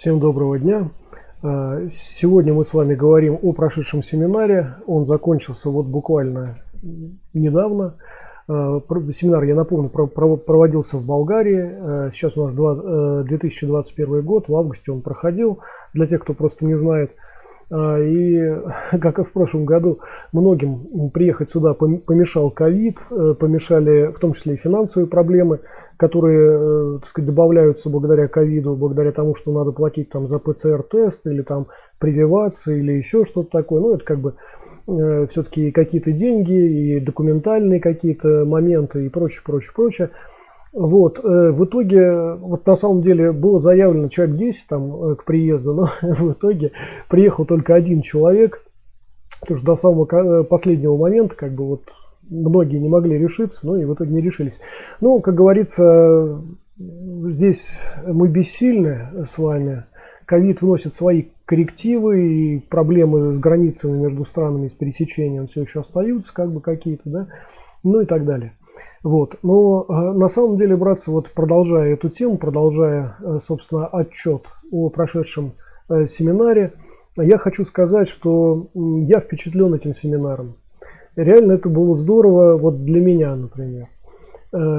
Всем доброго дня. Сегодня мы с вами говорим о прошедшем семинаре. Он закончился вот буквально недавно. Семинар, я напомню, проводился в Болгарии. Сейчас у нас 2021 год, в августе он проходил, для тех, кто просто не знает. И, как и в прошлом году, многим приехать сюда помешал ковид, помешали в том числе и финансовые проблемы, которые, так сказать, добавляются благодаря ковиду, благодаря тому, что надо платить там за ПЦР-тест или там прививаться или еще что-то такое. Ну, это как бы все-таки какие-то деньги и документальные какие-то моменты и прочее, прочее, прочее. Вот, в итоге, вот на самом деле было заявлено человек 10 там к приезду, но в итоге приехал только один человек, потому что до самого последнего момента, как бы вот, многие не могли решиться, но и в итоге не решились. Ну, как говорится, здесь мы бессильны с вами. Ковид вносит свои коррективы, и проблемы с границами между странами, с пересечением все еще остаются, как бы какие-то, да, ну и так далее. Вот. Но на самом деле, братцы, вот продолжая эту тему, продолжая, собственно, отчет о прошедшем семинаре, я хочу сказать, что я впечатлен этим семинаром. Реально это было здорово, вот для меня, например.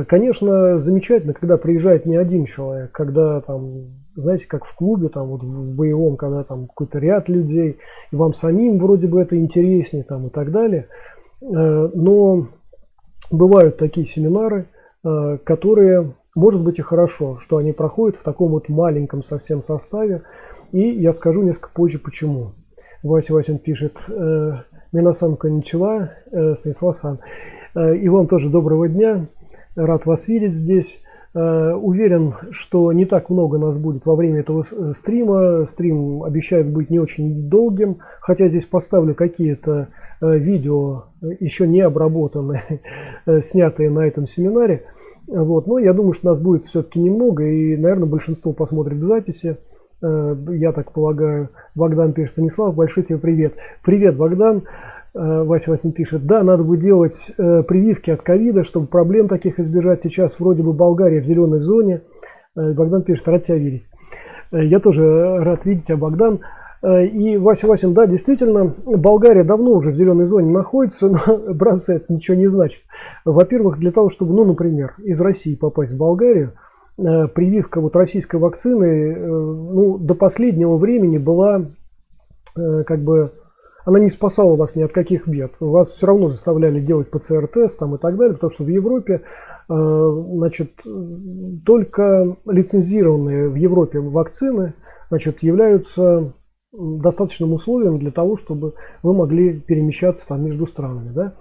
Конечно, замечательно, когда приезжает не один человек, когда там, знаете, как в клубе, там вот в боевом, когда там какой-то ряд людей, и вам самим вроде бы это интереснее там и так далее. Но бывают такие семинары, которые, может быть, и хорошо, что они проходят в таком вот маленьком совсем составе. И я скажу несколько позже, почему. Вася Васин пишет: Минасан конничева, Станислав-сан. И вам тоже доброго дня. Рад вас видеть здесь. Уверен, что не так много нас будет во время этого стрима. Стрим обещает быть не очень долгим, хотя здесь поставлю какие-то видео, еще не обработанные, снятые на этом семинаре. Вот. Но я думаю, что нас будет все-таки немного, и, наверное, большинство посмотрит в записи. Я так полагаю. Богдан пишет: Станислав, большой тебе привет. Привет, Богдан. Вася Васин пишет: да, надо бы делать прививки от ковида, чтобы проблем таких избежать. Сейчас вроде бы Болгария в зеленой зоне. Богдан пишет: рад тебя видеть. Я тоже рад видеть тебя, Богдан. И Вася Васин, да, действительно, Болгария давно уже в зеленой зоне находится, но, братцы, это ничего не значит. Во-первых, для того, чтобы, ну, например, из России попасть в Болгарию, прививка вот российской вакцины, ну, до последнего времени была, как бы, она не спасала вас ни от каких бед. Вас все равно заставляли делать ПЦР-тест там и так далее, потому что в Европе, значит, только лицензированные в Европе вакцины, значит, являются достаточным условием для того, чтобы вы могли перемещаться там между странами, да.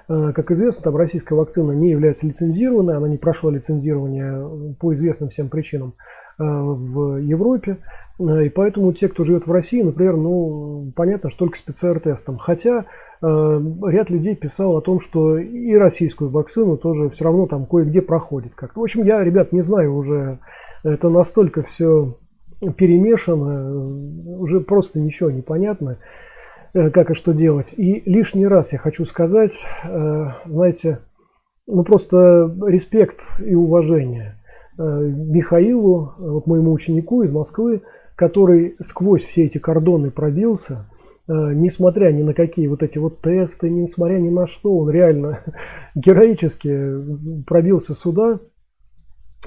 Как известно, там российская вакцина не является лицензированной, она не прошла лицензирование по известным всем причинам в Европе. И поэтому те, кто живет в России, например, ну, понятно, что только с ПЦР-тестом. Хотя ряд людей писал о том, что и российскую вакцину тоже все равно там кое-где проходит как-то. В общем, я, ребят, не знаю уже, это настолько все перемешано, уже просто ничего не понятно, как и что делать. И лишний раз я хочу сказать, знаете, ну просто респект и уважение Михаилу, вот моему ученику из Москвы, который сквозь все эти кордоны пробился, несмотря ни на какие вот эти вот тесты, несмотря ни на что, он реально героически пробился сюда.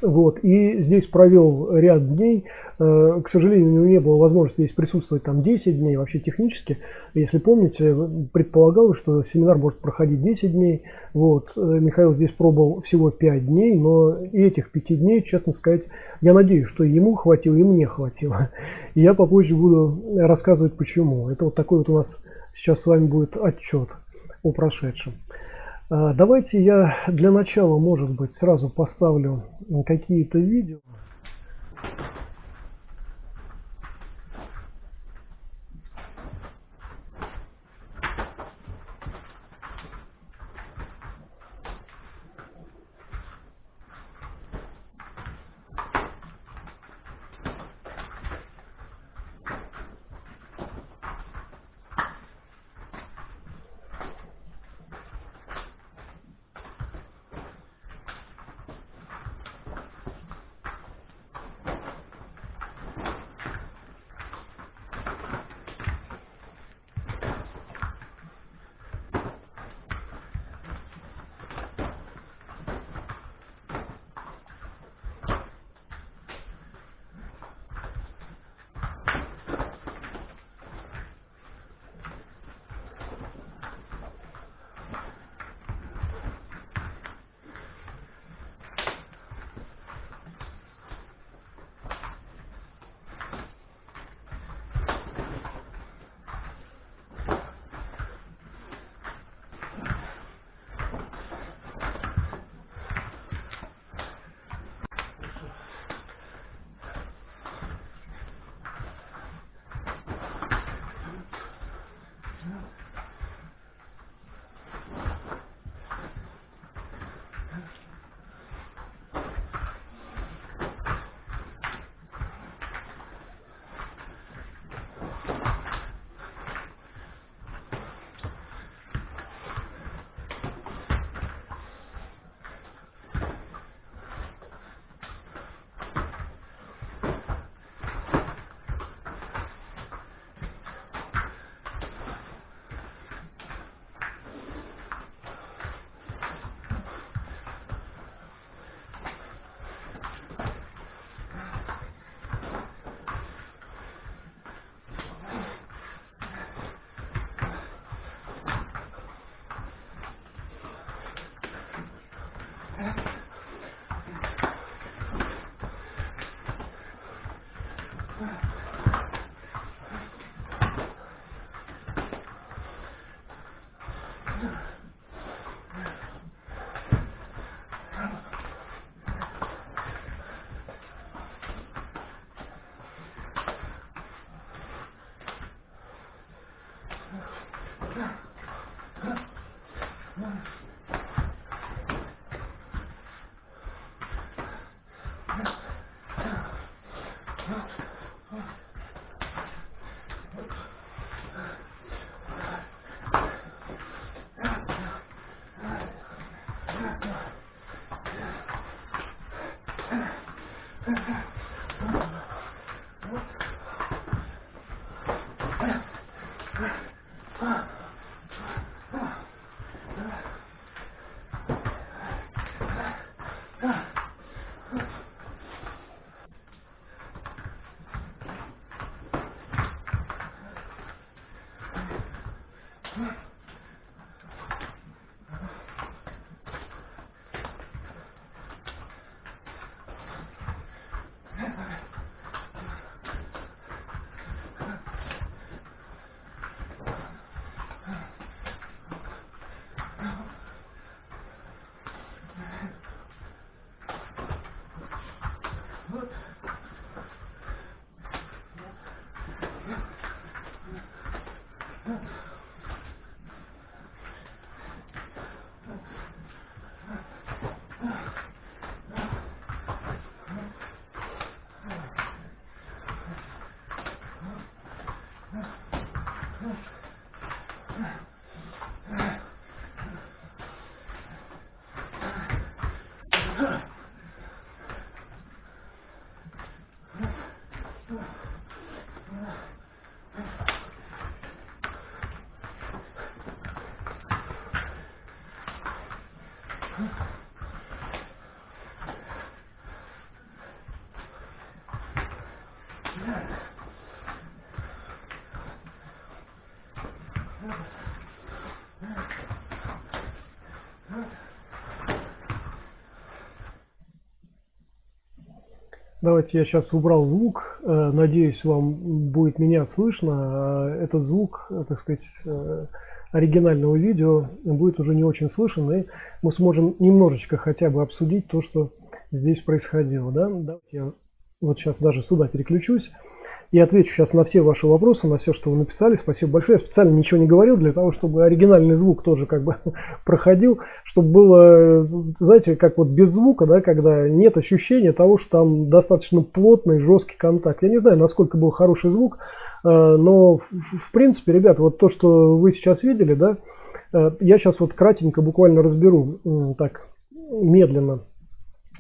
Вот, и здесь провел ряд дней. К сожалению, у него не было возможности здесь присутствовать там 10 дней. Вообще технически, если помните, предполагалось, что семинар может проходить 10 дней. Вот, Михаил здесь пробовал всего 5 дней, но и этих 5 дней, честно сказать, я надеюсь, что ему хватило, и мне хватило. И я попозже буду рассказывать, почему. Это вот такой вот у нас сейчас с вами будет отчет о прошедшем. Давайте я для начала, может быть, сразу поставлю какие-то видео. Давайте я сейчас убрал звук. Надеюсь, вам будет меня слышно. Этот звук, так сказать, оригинального видео будет уже не очень слышен, и мы сможем немножечко хотя бы обсудить то, что здесь происходило. Да? Давайте я вот сейчас даже сюда переключусь и отвечу сейчас на все ваши вопросы, на все, что вы написали. Спасибо большое. Я специально ничего не говорил для того, чтобы оригинальный звук тоже как бы проходил, чтобы было, знаете, как вот без звука, да, когда нет ощущения того, что там достаточно плотный, жесткий контакт. Я не знаю, насколько был хороший звук, но в принципе, ребята, вот то, что вы сейчас видели, да, я сейчас вот кратенько буквально разберу, так, медленно,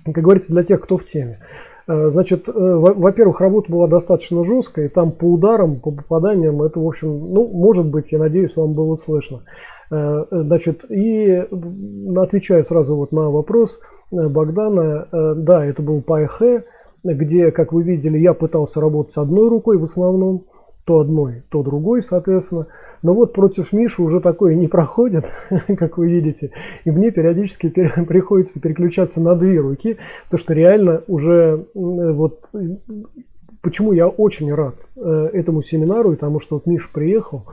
как говорится, для тех, кто в теме. Значит, во-первых, работа была достаточно жесткая, и там по ударам, по попаданиям, это, в общем, ну, может быть, я надеюсь, вам было слышно. Значит, и отвечая сразу вот на вопрос Богдана, да, это был ПАЭХ, где, как вы видели, я пытался работать одной рукой в основном, то одной, то другой, соответственно. Но вот против Миши уже такое не проходит, как вы видите. И мне периодически приходится переключаться на две руки, потому что реально уже вот почему я очень рад этому семинару, и тому, что вот Миша приехал,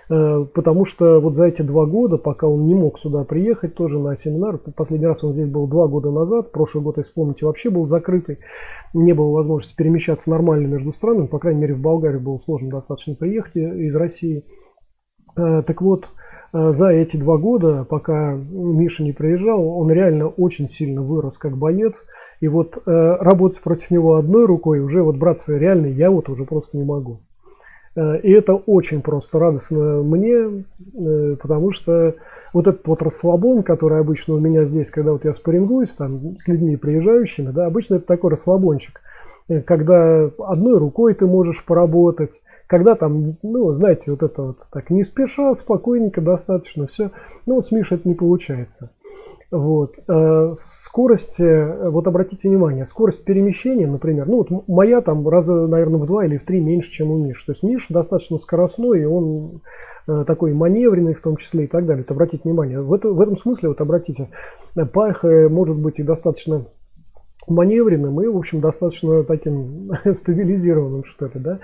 потому что вот за эти 2 года, пока он не мог сюда приехать тоже на семинар, последний раз он здесь был 2 года назад, прошлый год, если помните, вообще был закрытый, не было возможности перемещаться нормально между странами, по крайней мере в Болгарию было сложно достаточно приехать из России. Так вот, за эти 2 года, пока Миша не приезжал, он реально очень сильно вырос как боец. И вот работать против него одной рукой уже, вот, братцы, реально я вот уже просто не могу. И это очень просто радостно мне, потому что вот этот вот расслабон, который обычно у меня здесь, когда вот я спаррингуюсь там с людьми приезжающими, да, обычно это такой расслабончик, когда одной рукой ты можешь поработать, когда там, ну, знаете, вот это вот так не спеша, спокойненько достаточно, все. Но с Мишей это не получается. Вот. Скорость, вот обратите внимание, скорость перемещения, например, ну вот моя там раза, наверное, в 2 или в 3 меньше, чем у Миши. То есть Миша достаточно скоростной, и он такой маневренный в том числе и так далее. Вот обратите внимание, в этом смысле, вот обратите, ПАЭХ может быть и достаточно маневренным, и, в общем, достаточно таким стабилизированным, что ли, да.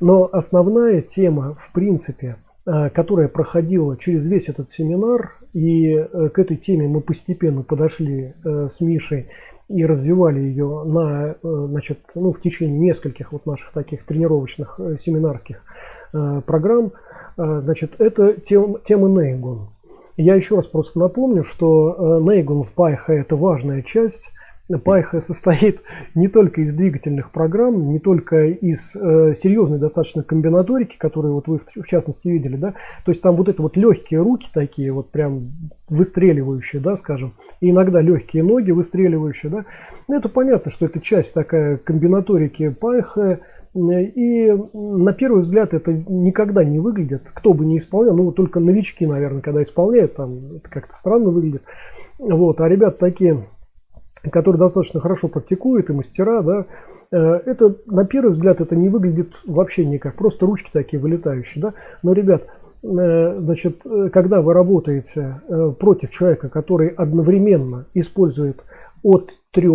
Но основная тема, в принципе, которая проходила через весь этот семинар, и к этой теме мы постепенно подошли с Мишей и развивали ее на, значит, ну, в течение нескольких вот наших таких тренировочных семинарских программ, значит, это тема Нейгун. Я еще раз просто напомню, что Нейгун в ПАЭХ это важная часть. ПАЭХ состоит не только из двигательных программ, не только из серьезной достаточно комбинаторики, которую вот вы в частности видели, да, то есть там вот это вот легкие руки такие вот прям выстреливающие, да, скажем, и иногда легкие ноги выстреливающие, да, ну, это понятно, что это часть такая комбинаторики ПАЭХ, и на первый взгляд это никогда не выглядит, кто бы не исполнял, ну только новички, наверное, когда исполняют, там это как-то странно выглядит, вот, а ребята такие который достаточно хорошо практикует, и мастера, да, это, на первый взгляд, это не выглядит вообще никак, просто ручки такие вылетающие, да. Но, ребят, значит, когда вы работаете против человека, который одновременно использует от 3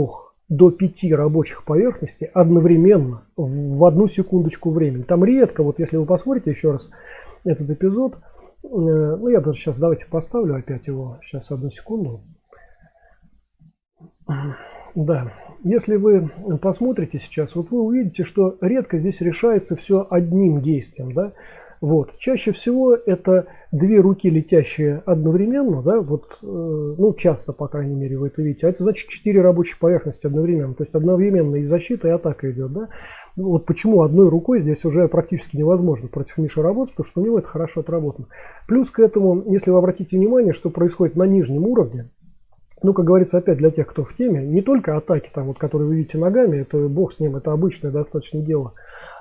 до 5 рабочих поверхностей одновременно в одну секундочку времени. Там редко, вот если вы посмотрите еще раз этот эпизод, ну я даже сейчас давайте поставлю опять его, сейчас одну секунду. Да, если вы посмотрите сейчас, вот вы увидите, что редко здесь решается все одним действием, да. Вот. Чаще всего это две руки, летящие одновременно, да, вот, ну, часто, по крайней мере, вы это видите. А это значит 4 рабочие поверхности одновременно. То есть одновременно и защита, и атака идет, да. Вот почему одной рукой здесь уже практически невозможно против Миши работать, потому что у него это хорошо отработано. Плюс к этому, если вы обратите внимание, что происходит на нижнем уровне, ну, как говорится, опять для тех, кто в теме, не только атаки, там, вот, которые вы видите ногами, это бог с ним, это обычное достаточно дело.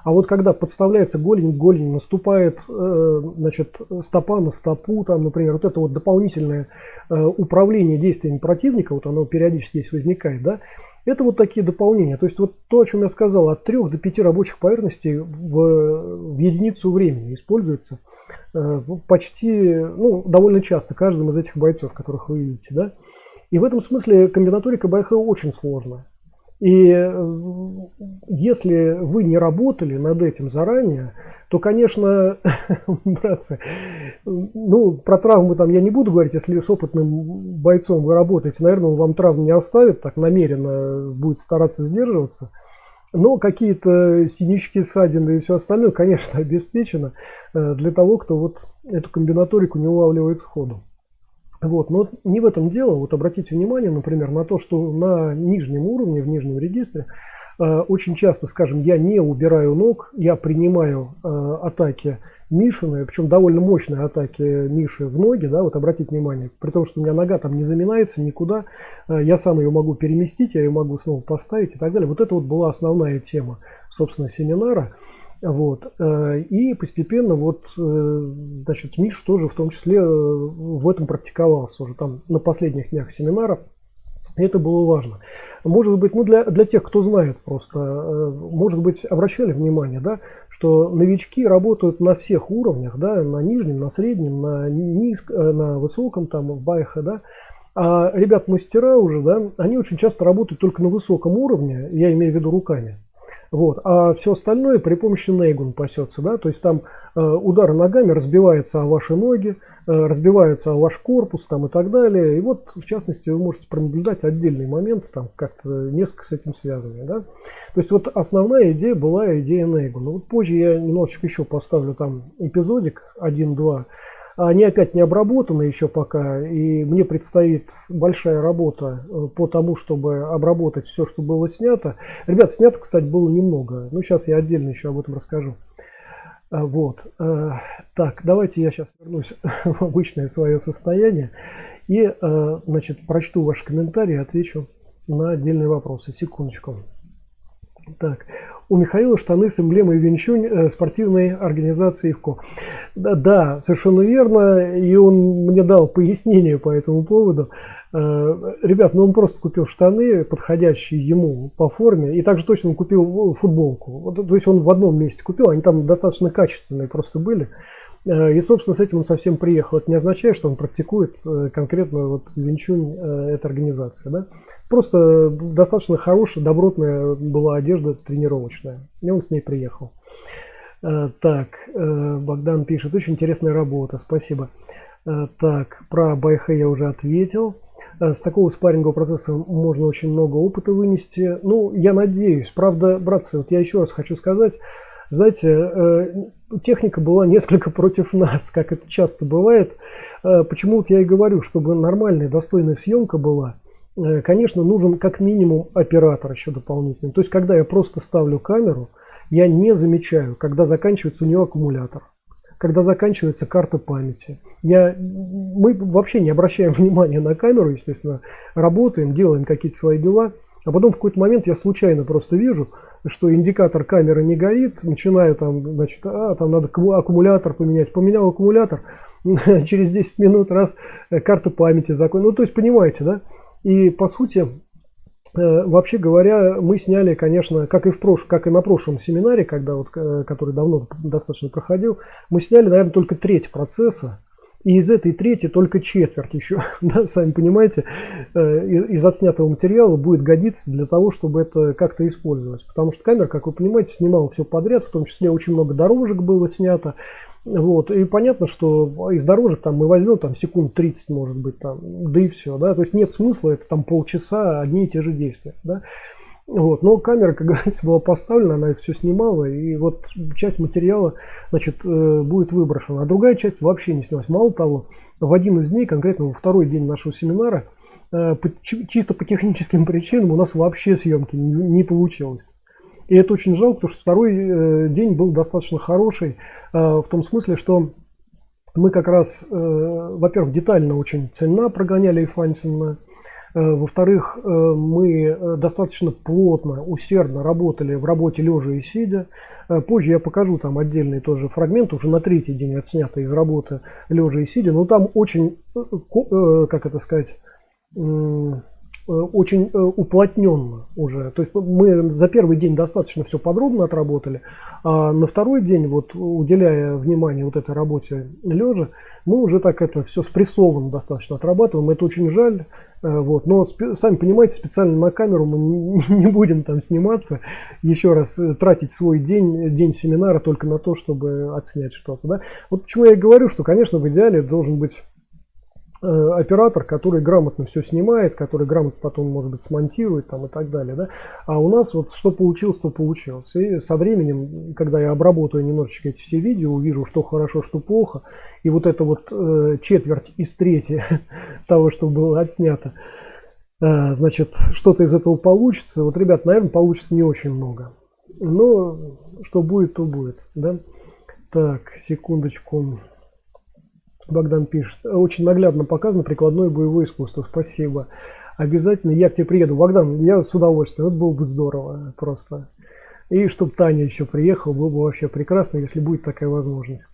А вот когда подставляется голень к голени, наступает, значит, стопа на стопу, там, например, вот это вот дополнительное управление действиями противника, вот оно периодически здесь возникает, да, это вот такие дополнения. То есть вот то, о чем я сказал, от 3 до 5 рабочих поверхностей в единицу времени используется почти, ну, довольно часто каждым из этих бойцов, которых вы видите, да. И в этом смысле комбинаторика Байхэ очень сложная. И если вы не работали над этим заранее, то, конечно, братцы, ну, про травмы там я не буду говорить, если с опытным бойцом вы работаете, наверное, он вам травм не оставит, так намеренно будет стараться сдерживаться. Но какие-то синячки, ссадины и все остальное, конечно, обеспечено для того, кто вот эту комбинаторику не улавливает сходу. Вот, но не в этом дело. Вот обратите внимание, например, на то, что на нижнем уровне, в нижнем регистре, очень часто, скажем, я не убираю ног, я принимаю атаки Мишины, причем довольно мощные атаки Миши в ноги, да, вот обратите внимание, при том, что у меня нога там не заминается никуда, я сам ее могу переместить, я ее могу снова поставить и так далее. Вот это вот была основная тема, собственно, семинара. Вот. И постепенно вот, значит, Миша тоже в том числе в этом практиковался уже там на последних днях семинара. И это было важно. Может быть, ну для тех, кто знает просто, может быть, обращали внимание, да, что новички работают на всех уровнях, да, на нижнем, на среднем, на высоком, там, в Байхэ, да. А ребят-мастера уже, да, они очень часто работают только на высоком уровне, я имею в виду руками. Вот. А все остальное при помощи нейгун пасется, да, то есть там удары ногами разбиваются о ваши ноги, разбиваются о ваш корпус там, и так далее. И вот, в частности, вы можете пронаблюдать отдельные моменты, там как-то несколько с этим связаны, да. То есть вот основная идея была идея нейгун. Вот позже я немножечко еще поставлю там эпизодик 1-2. Они опять не обработаны еще пока, и мне предстоит большая работа по тому, чтобы обработать все, что было снято. Ребят, снято, кстати, было немного, ну сейчас я отдельно еще об этом расскажу. Вот. Так, давайте я сейчас вернусь в обычное свое состояние и, значит, прочту ваши комментарии и отвечу на отдельные вопросы. Секундочку. Так, у Михаила штаны с эмблемой Винчунь спортивной организации ИФКО. Да, совершенно верно, и он мне дал пояснение по этому поводу. Ребят, ну он просто купил штаны, подходящие ему по форме, и также точно он купил футболку. Вот, то есть он в одном месте купил, они там достаточно качественные просто были. И, собственно, с этим он совсем приехал. Это не означает, что он практикует конкретно вот Винчунь, эта организация, да. Просто достаточно хорошая, добротная была одежда тренировочная. И он с ней приехал. Так, Богдан пишет, очень интересная работа, спасибо. Так, про Байхэ я уже ответил. С такого спаррингового процесса можно очень много опыта вынести. Ну, я надеюсь. Правда, братцы, вот я еще раз хочу сказать, знаете, техника была несколько против нас, как это часто бывает. Почему вот я и говорю, чтобы нормальная, достойная съемка была, конечно, нужен как минимум оператор еще дополнительный. То есть, когда я просто ставлю камеру, я не замечаю, когда заканчивается у нее аккумулятор, когда заканчивается карта памяти. Мы вообще не обращаем внимания на камеру, естественно, работаем, делаем какие-то свои дела, а потом в какой-то момент я случайно просто вижу, что индикатор камеры не горит, начинаю там, значит, там надо аккумулятор поменять. Поменял аккумулятор, через 10 минут раз карта памяти закончилась. Ну, то есть, понимаете, да? И, по сути, Вообще говоря, мы сняли, конечно, как и на прошлом семинаре, когда вот, который давно достаточно проходил, мы сняли, наверное, только треть процесса. И из этой трети только четверть еще, да, сами понимаете, из отснятого материала будет годиться для того, чтобы это как-то использовать. Потому что камера, как вы понимаете, снимала все подряд, в том числе очень много дорожек было снято. Вот, и понятно, что из дорожек там мы возьмем там секунд 30, может быть, там, да и все, да, то есть нет смысла, это там полчаса одни и те же действия, да. Вот, но камера, как говорится, была поставлена, она все снимала, и вот часть материала, значит, будет выброшена, а другая часть вообще не снялась. Мало того, в один из дней, конкретно во второй день нашего семинара, чисто по техническим причинам у нас вообще съемки не получилось. И это очень жалко, потому что второй день был достаточно хороший, в том смысле, что мы как раз, во-первых, детально очень цельно прогоняли Ифаньсона, во-вторых, мы достаточно плотно, усердно работали в работе лежа и сидя. Позже я покажу там отдельный тоже фрагмент, уже на третий день отснятый из работы лежа и сидя, но там очень, как это сказать, очень уплотненно уже. То есть мы за первый день достаточно все подробно отработали, а на второй день, вот уделяя внимание вот этой работе лежа, мы уже так это все спрессованно достаточно отрабатываем. Это очень жаль. Вот. Но сами понимаете, специально на камеру мы не будем там сниматься, еще раз тратить свой день семинара только на то, чтобы отснять что-то. Да? Вот почему я и говорю, что, конечно, в идеале должен быть оператор, который грамотно все снимает, который грамотно потом, может быть, смонтирует там, и так далее. Да? А у нас вот что получилось, то получилось. И со временем, когда я обработаю немножечко эти все видео, увижу, что хорошо, что плохо, и вот это вот четверть из трети того, что было отснято, значит, что-то из этого получится. Вот, ребят, наверное, получится не очень много. Но что будет, то будет. Да? Так, секундочку. Богдан пишет, очень наглядно показано прикладное боевое искусство. Спасибо. Обязательно я к тебе приеду. Богдан, я с удовольствием. Это было бы здорово просто. И чтобы Таня еще приехала, было бы вообще прекрасно, если будет такая возможность.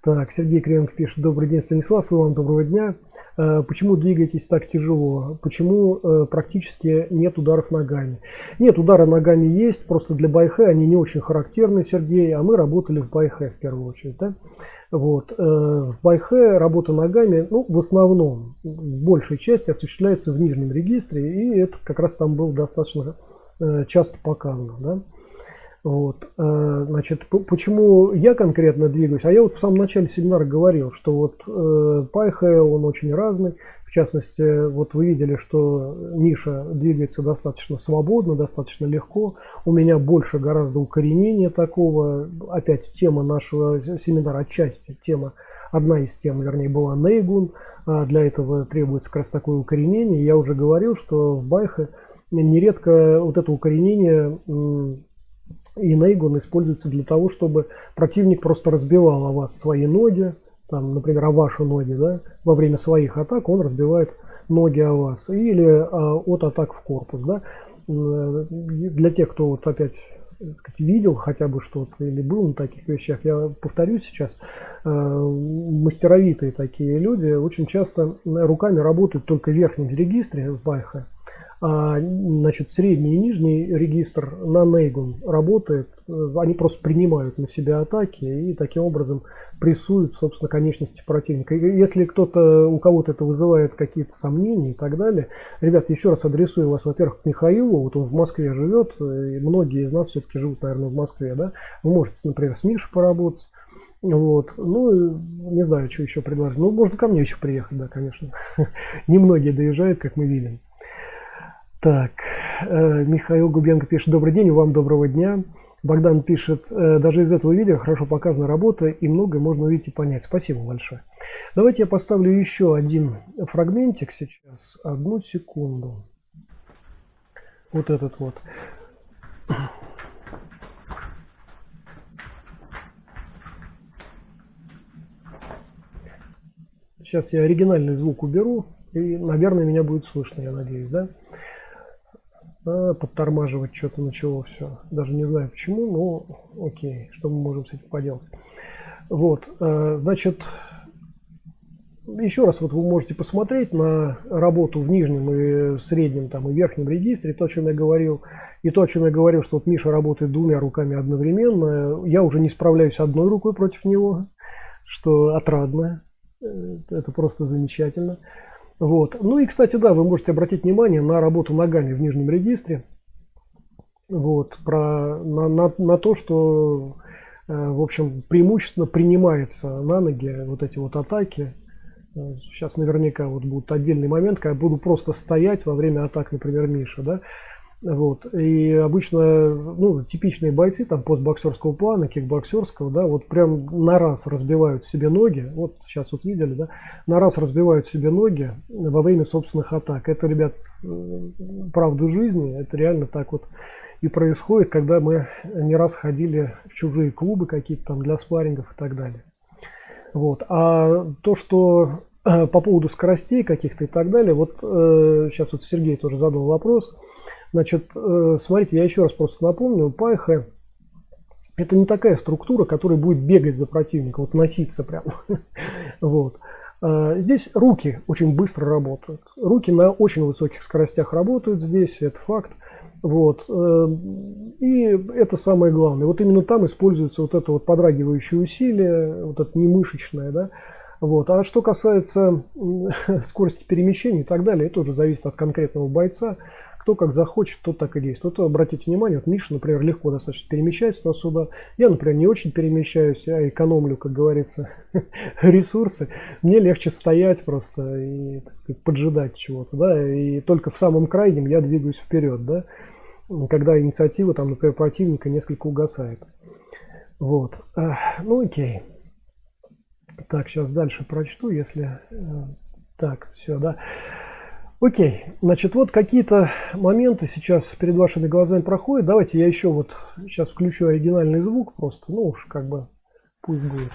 Так, Сергей Кривенко пишет, добрый день, Станислав, и вам доброго дня. Почему двигаетесь так тяжело? Почему практически нет ударов ногами? Нет, удары ногами есть, просто для байхэ они не очень характерны, Сергей, а мы работали в байхэ в первую очередь. Да? Вот. В байхэ работа ногами, ну, в основном, в большей части осуществляется в нижнем регистре, и это как раз там было достаточно часто показано. Да? Вот. Значит, почему я конкретно двигаюсь? А я вот в самом начале семинара говорил, что вот байхэ, он очень разный. В частности, вот вы видели, что Миша двигается достаточно свободно, достаточно легко. У меня больше гораздо укоренения такого. Опять тема нашего семинара, отчасти тема, одна из тем, вернее, была нейгун. Для этого требуется как раз такое укоренение. Я уже говорил, что в байхэ нередко вот это укоренение и нейгун используется для того, чтобы противник просто разбивал о вас свои ноги, там, например, о ваши ноги, да, во время своих атак он разбивает ноги о вас, или от атак в корпус, да. Для тех, кто вот опять, так сказать, видел хотя бы что-то или был на таких вещах, я повторюсь сейчас, мастеровитые такие люди очень часто руками работают только в верхнем регистре в байхэ. Значит, средний и нижний регистр на нейгун работает, они просто принимают на себя атаки и таким образом прессуют, собственно, конечности противника. И если у кого-то это вызывает какие-то сомнения и так далее, ребят, еще раз адресую вас, во-первых, к Михаилу, вот он в Москве живет, и многие из нас все-таки живут, наверное, в Москве, да, вы можете, например, с Мишей поработать, вот, ну, не знаю, что еще предложить, ну, можно ко мне еще приехать, да, конечно, немногие доезжают, как мы видим. Так, Михаил Губенко пишет, добрый день, вам доброго дня. Богдан пишет, даже из этого видео хорошо показана работа и многое можно увидеть и понять. Спасибо большое. Давайте я поставлю еще один фрагментик сейчас. Одну секунду. Вот этот вот. Сейчас я оригинальный звук уберу, и, наверное, меня будет слышно, я надеюсь, да? Подтормаживать что-то начало все. Даже не знаю почему, но окей, что мы можем с этим поделать. Вот, значит, еще раз вот вы можете посмотреть на работу в нижнем и среднем там, и верхнем регистре, то, о чем я говорил, и то, о чем я говорил, что вот Миша работает двумя руками одновременно. Я уже не справляюсь одной рукой против него, что отрадно. Это просто замечательно. Вот. Ну и, кстати, да, вы можете обратить внимание на работу ногами в нижнем регистре. Вот, на то, что, в общем, преимущественно принимается на ноги вот эти вот атаки. Сейчас наверняка вот будет отдельный момент, когда я буду просто стоять во время атак, например, Миша, да. Вот. И обычно, ну, типичные бойцы там постбоксерского плана, кикбоксерского, да, вот прям на раз разбивают себе ноги, вот сейчас вот видели, да, на раз разбивают себе ноги во время собственных атак. Это, ребят, правда жизни, это реально так вот и происходит, когда мы не раз ходили в чужие клубы какие-то там для спаррингов и так далее. Вот. А то, что по поводу скоростей каких-то и так далее, вот сейчас вот Сергей тоже задал вопрос. Значит, смотрите, я еще раз просто напомню, пайха — это не такая структура, которая будет бегать за противником, вот носиться прямо. Вот. Здесь руки очень быстро работают. Руки на очень высоких скоростях работают здесь, это факт. Вот. И это самое главное. Вот именно там используется вот это вот подрагивающее усилие, вот это немышечное, да. Вот. А что касается скорости перемещения и так далее, это уже зависит от конкретного бойца. Кто как захочет, тот так и действует. Вот обратите внимание, вот Миша, например, легко достаточно перемещается туда-сюда. Я, например, не очень перемещаюсь, я экономлю, как говорится, ресурсы. Мне легче стоять просто и, так сказать, поджидать чего-то, да, и только в самом крайнем я двигаюсь вперед, да, когда инициатива, там, например, противника несколько угасает. Вот. Ну, окей. Так, сейчас дальше прочту, если... Так, все, да. Окей, значит, вот какие-то моменты сейчас перед вашими глазами проходят. Давайте я еще вот сейчас включу оригинальный звук просто, ну уж как бы пусть будет.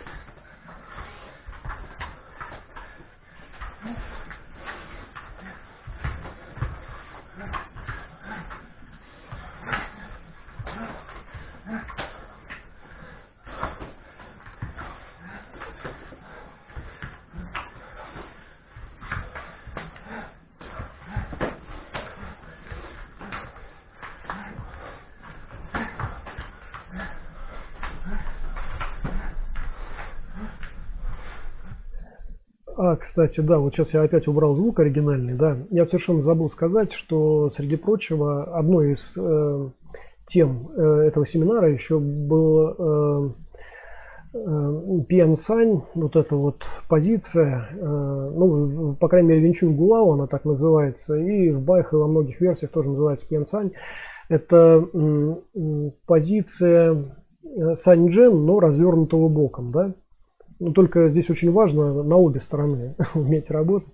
Кстати, да, вот сейчас я опять убрал звук оригинальный, да. Я совершенно забыл сказать, что, среди прочего, одной из тем этого семинара еще был Пьянсань, вот эта вот позиция, ну, по крайней мере, Винчун Гулао она так называется, и в Байх и во многих версиях тоже называется Пьянсань. Это позиция саньджен, но развернутого боком, да. Но только здесь очень важно на обе стороны уметь работать.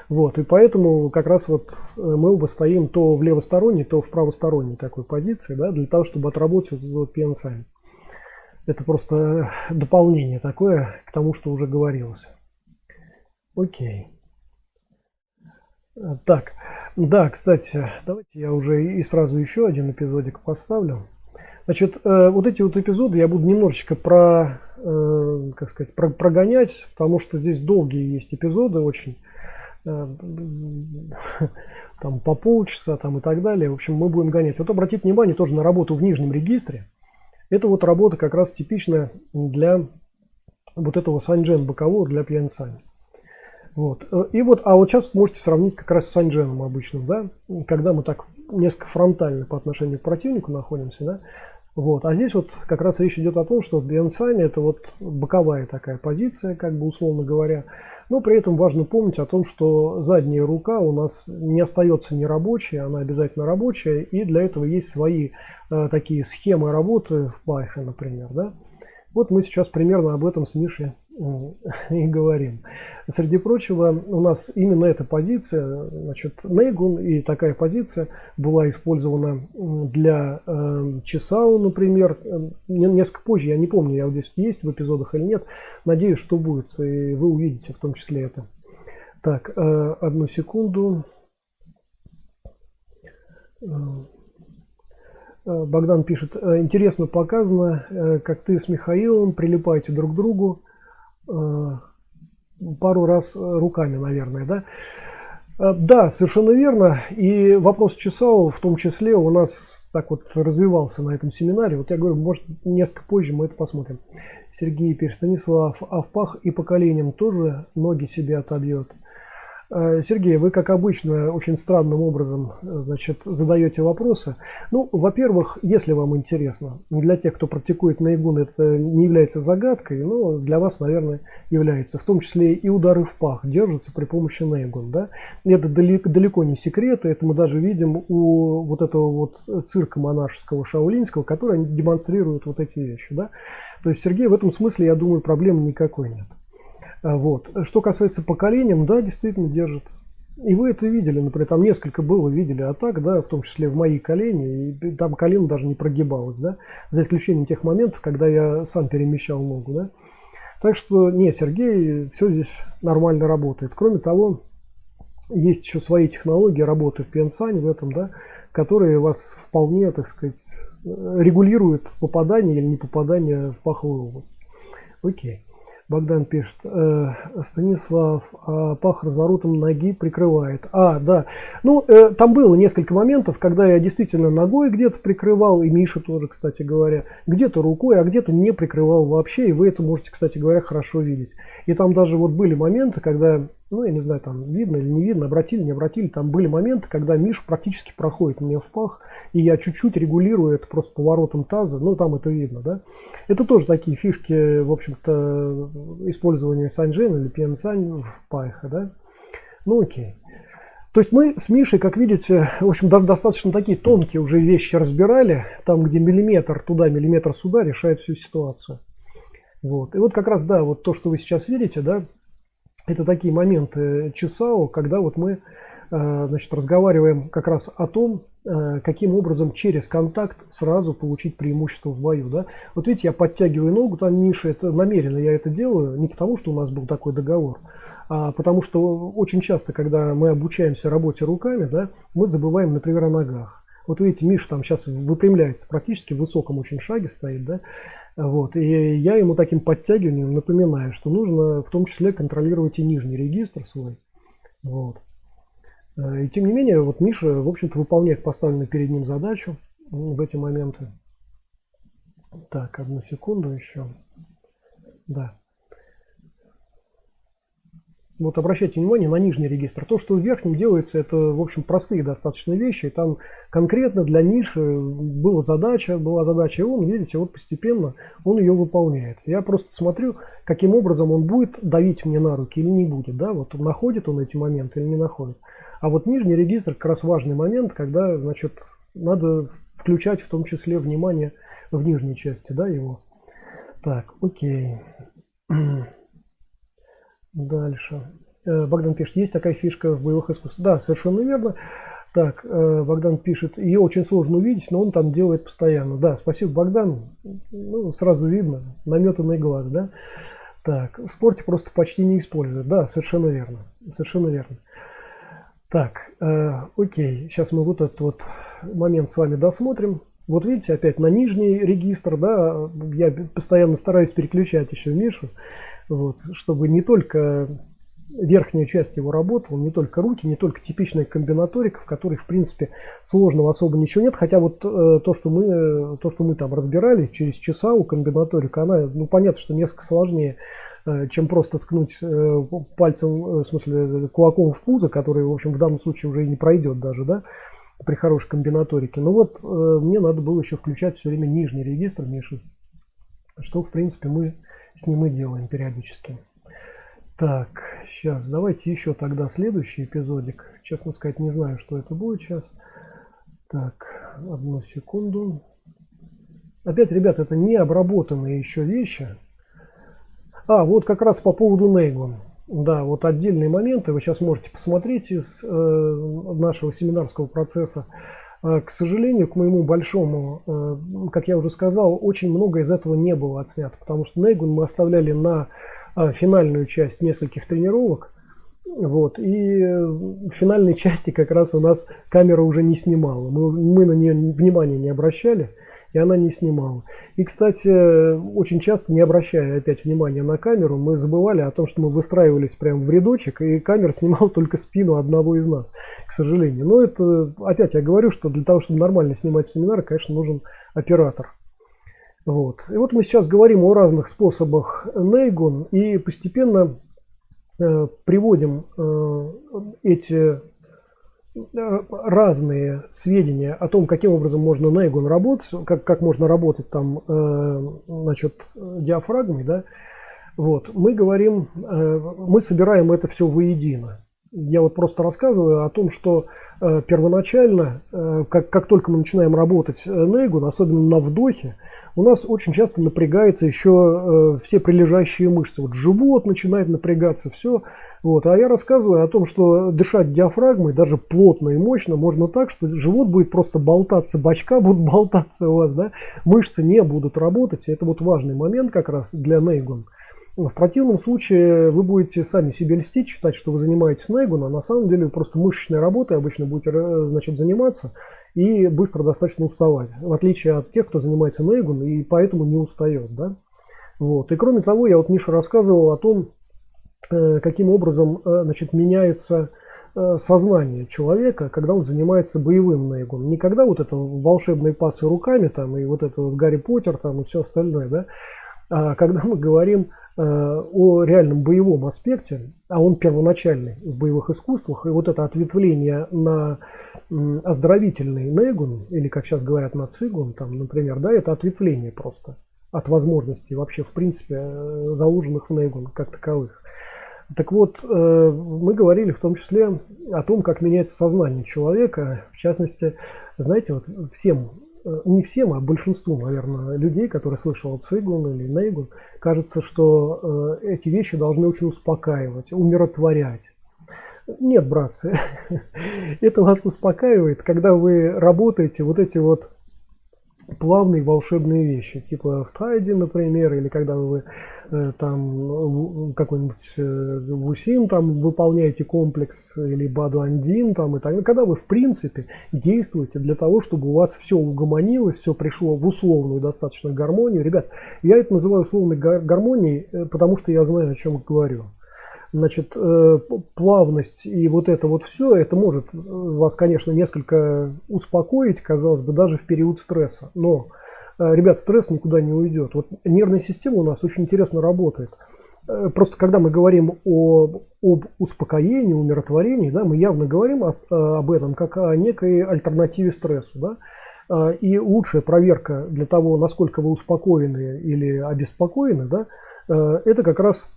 Вот, и поэтому как раз вот мы оба стоим то в левосторонней, то в правосторонней такой позиции, да, для того, чтобы отработать вот PNSI. Это просто дополнение такое к тому, что уже говорилось. Окей. Так, да, кстати, давайте я уже и сразу еще один эпизодик поставлю. Значит, вот эти вот эпизоды я буду немножечко как сказать, прогонять, потому что здесь долгие есть эпизоды очень, там по полчаса там и так далее. В общем, мы будем гонять. Вот обратите внимание тоже на работу в нижнем регистре. Это вот работа как раз типичная для вот этого саньджен бокового, для пьянсань. Вот. И вот, а вот сейчас можете сравнить как раз с саньдженом обычным, да, когда мы так несколько фронтально по отношению к противнику находимся, да. Вот. А здесь вот как раз речь идет о том, что Пьянсань — это вот боковая такая позиция, как бы условно говоря. Но при этом важно помнить о том, что задняя рука у нас не остается нерабочей, она обязательно рабочая, и для этого есть свои такие схемы работы в Байхе, например, да. Вот мы сейчас примерно об этом с Мишей и говорим. Среди прочего, у нас именно эта позиция, значит, Нейгун, и такая позиция была использована для Чесау, например, несколько позже, я не помню, я вот здесь есть в эпизодах или нет, надеюсь, что будет, и вы увидите в том числе это. Так, одну секунду. Богдан пишет: интересно показано, как ты с Михаилом прилипаете друг к другу. пару раз руками, наверное, да. Да, совершенно верно. И вопрос Чесау в том числе у нас так вот развивался на этом семинаре. Вот я говорю, может, несколько позже мы это посмотрим. Сергей пишет, Станислав, а в пах и поколением тоже ноги себе отобьет? Сергей, вы, как обычно, очень странным образом, значит, задаете вопросы. Ну, во-первых, если вам интересно, для тех, кто практикует наигун, это не является загадкой, но для вас, наверное, является. В том числе и удары в пах держатся при помощи наигун, да. Это далеко не секрет, это мы даже видим у вот этого вот цирка монашеского шаолиньского, который демонстрирует вот эти вещи, да. То есть, Сергей, в этом смысле, я думаю, проблемы никакой нет. Вот. Что касается поколением, да, действительно держит. И вы это видели, например, там несколько было, видели атак, да, в том числе в мои колени, и там колено даже не прогибалось, да, за исключением тех моментов, когда я сам перемещал ногу, да. Так что, нет, Сергей, все здесь нормально работает. Кроме того, есть еще свои технологии работы в PNSAN в этом, да, которые вас вполне, так сказать, регулируют попадание или не попадание в паховую область. Окей. Богдан пишет, Станислав, пах разворотом ноги прикрывает. Да. Ну, там было несколько моментов, когда я действительно ногой где-то прикрывал, и Миша тоже, кстати говоря, где-то рукой, а где-то не прикрывал вообще, и вы это можете, кстати говоря, хорошо видеть. И там даже вот были моменты, когда, ну, я не знаю, там видно или не видно, обратили, не обратили, там были моменты, когда Миша практически проходит мне в пах, и я чуть-чуть регулирую это просто поворотом таза, ну, там это видно, да. Это тоже такие фишки, в общем-то, использования саньжен или пьянсань в пахе, да. Ну, окей. То есть мы с Мишей, как видите, в общем, достаточно такие тонкие уже вещи разбирали, там, где миллиметр туда, миллиметр сюда решает всю ситуацию. Вот. И вот как раз, да, вот то, что вы сейчас видите, да, это такие моменты Чесао, когда вот мы, значит, разговариваем как раз о том, каким образом через контакт сразу получить преимущество в бою, да. Вот видите, я подтягиваю ногу, там Миша, это намеренно я это делаю, не потому что у нас был такой договор, а потому что очень часто, когда мы обучаемся работе руками, да, мы забываем, например, о ногах. Вот видите, Миша там сейчас выпрямляется, практически в высоком очень шаге стоит, да. Вот, и я ему таким подтягиванием напоминаю, что нужно в том числе контролировать и нижний регистр свой. Вот. И тем не менее, вот Миша, в общем-то, выполняет поставленную перед ним задачу в эти моменты. Так, одну секунду еще. Да. Вот обращайте внимание на нижний регистр. То, что в верхнем делается, это, в общем, простые достаточно вещи. Там конкретно для Миши была задача, и он, видите, вот постепенно он ее выполняет. Я просто смотрю, каким образом он будет давить мне на руки или не будет. Да? Вот находит он эти моменты или не находит. А вот нижний регистр как раз важный момент, когда, значит, надо включать в том числе внимание в нижней части, да, его. Так, окей. Дальше. Богдан пишет, есть такая фишка в боевых искусствах. Да, совершенно верно. Так, Богдан пишет, ее очень сложно увидеть, но он там делает постоянно. Да, спасибо, Богдан. Ну, сразу видно, наметанный глаз, да. Так, в спорте просто почти не используют. Да, совершенно верно. Совершенно верно. Так, окей, сейчас мы вот этот вот момент с вами досмотрим. Вот видите, опять на нижний регистр, да, я постоянно стараюсь переключать еще Мишу. Вот, чтобы не только верхняя часть его работала, не только руки, не только типичная комбинаторика, в которой, в принципе, сложного особо ничего нет. Хотя вот то, что мы там разбирали через Чесау комбинаторика, она, ну, понятно, что несколько сложнее, чем просто ткнуть пальцем, в смысле, кулаком в пузо, который, в общем, в данном случае уже и не пройдет даже, да, при хорошей комбинаторике. Но вот мне надо было еще включать все время нижний регистр, Миши, что, в принципе, мы с ним и делаем периодически. Так, сейчас давайте еще тогда следующий эпизодик. Честно сказать, не знаю, что это будет сейчас. Так, одну секунду. Опять, ребят, это не обработанные еще вещи. Вот как раз по поводу Нейгун. Да, вот отдельные моменты вы сейчас можете посмотреть из нашего семинарского процесса. К сожалению, к моему большому, как я уже сказал, очень много из этого не было отснято, потому что Нейгун мы оставляли на финальную часть нескольких тренировок, вот, и в финальной части как раз у нас камера уже не снимала, мы на нее внимания не обращали, и она не снимала. И, кстати, очень часто, не обращая опять внимания на камеру, мы забывали о том, что мы выстраивались прямо в рядочек, и камера снимала только спину одного из нас, к сожалению. Но это, опять я говорю, что для того, чтобы нормально снимать семинары, конечно, нужен оператор. Вот. И вот мы сейчас говорим о разных способах Нейгун, и постепенно приводим эти разные сведения о том, каким образом можно Нейгун работать, как можно работать там, значит, диафрагмой, да, вот, мы говорим, мы собираем это все воедино. Я вот просто рассказываю о том, что первоначально, как только мы начинаем работать Нейгун, особенно на вдохе, у нас очень часто напрягается еще все прилежащие мышцы. Вот живот начинает напрягаться, все. Вот. А я рассказываю о том, что дышать диафрагмой, даже плотно и мощно, можно так, что живот будет просто болтаться, бочка будут болтаться у вас, да? Мышцы не будут работать. И это вот важный момент как раз для Нейгун. В противном случае вы будете сами себе льстить, считать, что вы занимаетесь Нейгун, а на самом деле вы просто мышечной работой обычно будете, значит, заниматься и быстро достаточно уставать, в отличие от тех, кто занимается Нейгун и поэтому не устает, да? Вот. И кроме того, я вот Миша рассказывал о том, каким образом, значит, меняется сознание человека, когда он занимается боевым Нейгун. Не когда вот это волшебные пасы руками там и вот это вот Гарри Поттер там и все остальное, да? А когда мы говорим о реальном боевом аспекте, а он первоначальный в боевых искусствах, и вот это ответвление на оздоровительный Нейгун, или как сейчас говорят на Цигун, там, например, да, это ответвление просто от возможностей вообще в принципе заложенных в Нейгун как таковых. Так вот, мы говорили в том числе о том, как меняется сознание человека, в частности, знаете, вот всем, не всем, а большинству, наверное, людей, которые слышали Цигун или Нейгун, кажется, что эти вещи должны очень успокаивать, умиротворять. Нет, братцы, это вас успокаивает, когда вы работаете вот эти вот плавные волшебные вещи, типа в Тайде, например, или когда вы там какой-нибудь Вусин там выполняете комплекс, или Бадуандин там и так далее, когда вы в принципе действуете для того, чтобы у вас все угомонилось, все пришло в условную достаточно гармонию. Ребят, я это называю условной гармонией, потому что я знаю, о чем говорю. Значит, плавность и вот это вот все, это может вас, конечно, несколько успокоить, казалось бы, даже в период стресса. Но, ребят, стресс никуда не уйдет. Вот нервная система у нас очень интересно работает. Просто когда мы говорим об успокоении, умиротворении, да, мы явно говорим об этом как о некой альтернативе стрессу. Да? И лучшая проверка для того, насколько вы успокоены или обеспокоены, да, это как раз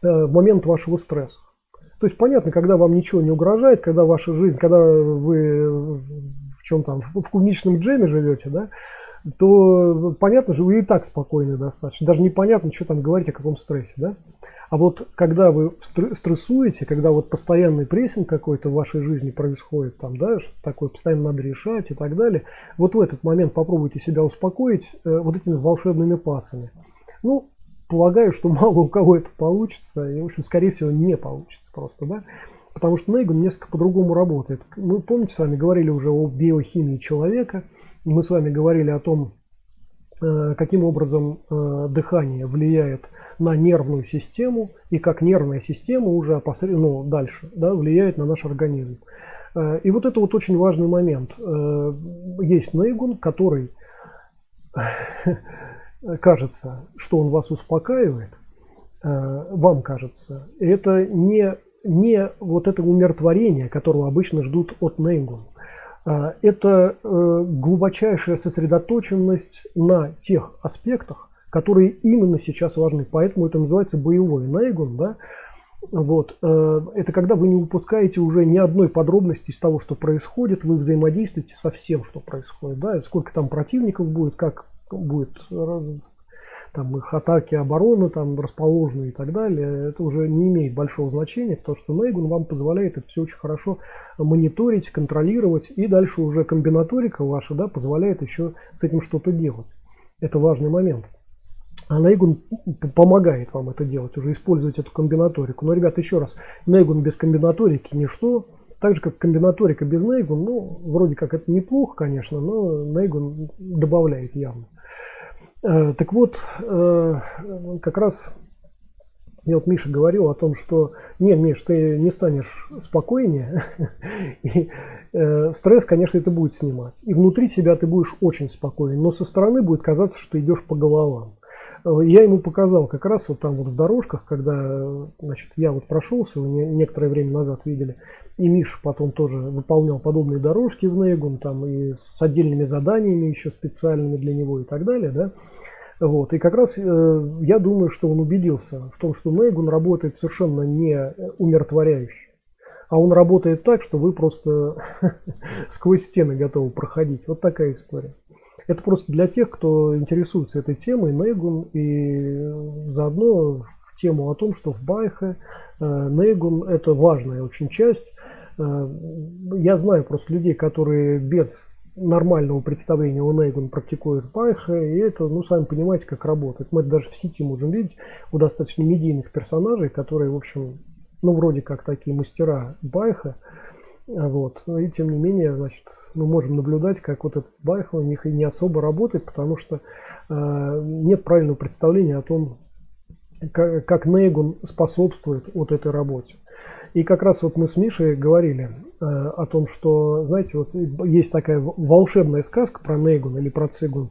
в момент вашего стресса. То есть понятно, когда вам ничего не угрожает, когда ваша жизнь, когда вы в чем там, в клубничном джеме живете, да, то понятно же, вы и так спокойны достаточно. Даже непонятно, что там говорить, о каком стрессе, да. А вот когда вы стрессуете, когда вот постоянный прессинг какой-то в вашей жизни происходит, там, да, что такое постоянно надо решать и так далее, вот в этот момент попробуйте себя успокоить вот этими волшебными пасами. Ну, полагаю, что мало у кого это получится, и, в общем, скорее всего, не получится просто, да, потому что Нейгун несколько по-другому работает. Мы, помните, с вами говорили уже о биохимии человека, мы с вами говорили о том, каким образом дыхание влияет на нервную систему, и как нервная система уже опосредованно, дальше, да, влияет на наш организм. И вот это вот очень важный момент. Есть Нейгун, который... кажется, что он вас успокаивает, вам кажется, это не вот это умиротворение, которого обычно ждут от Нейгун. Это глубочайшая сосредоточенность на тех аспектах, которые именно сейчас важны. Поэтому это называется боевой Нейгун. Да? Вот. Это когда вы не упускаете уже ни одной подробности из того, что происходит, вы взаимодействуете со всем, что происходит. Да? Сколько там противников будет, как будет там их атаки, обороны там расположены и так далее, это уже не имеет большого значения, потому что Нейгун вам позволяет это все очень хорошо мониторить, контролировать, и дальше уже комбинаторика ваша, да, позволяет еще с этим что-то делать. Это важный момент. А Нейгун помогает вам это делать, уже использовать эту комбинаторику. Но, ребята, еще раз, Нейгун без комбинаторики ничто, Так же, как комбинаторика без Нейгун, ну, вроде как это неплохо, конечно, но Нейгун добавляет явно. Так вот, как раз я вот Миша говорил о том, что нет, Миш, ты не станешь спокойнее, и стресс, конечно, это будет снимать. И внутри себя ты будешь очень спокоен, но со стороны будет казаться, что идешь по головам. Я ему показал как раз вот там вот в дорожках, когда, значит, я вот прошелся, вы некоторое время назад видели, и Миша потом тоже выполнял подобные дорожки в Нейгун, там и с отдельными заданиями еще специальными для него и так далее, да. Вот. И как раз я думаю, что он убедился в том, что Нейгун работает совершенно не умиротворяюще, а он работает так, что вы просто сквозь стены готовы проходить. Вот такая история. Это просто для тех, кто интересуется этой темой, Нейгун, и заодно в тему о том, что в Байхе Нейгун это важная очень часть. Я знаю просто людей, которые без нормального представления о Нейгун практикуют Байхе, и это, ну, сами понимаете, как работает. Мы это даже в сети можем видеть у достаточно медийных персонажей, которые, в общем, ну, вроде как такие мастера Байхе, вот, и тем не менее, значит, мы можем наблюдать, как вот этот Байхе у них и не особо работает, потому что нет правильного представления о том, как Нейгун способствует вот этой работе. И как раз вот мы с Мишей говорили о том, что, знаете, вот есть такая волшебная сказка про Нейгун или про Цигун,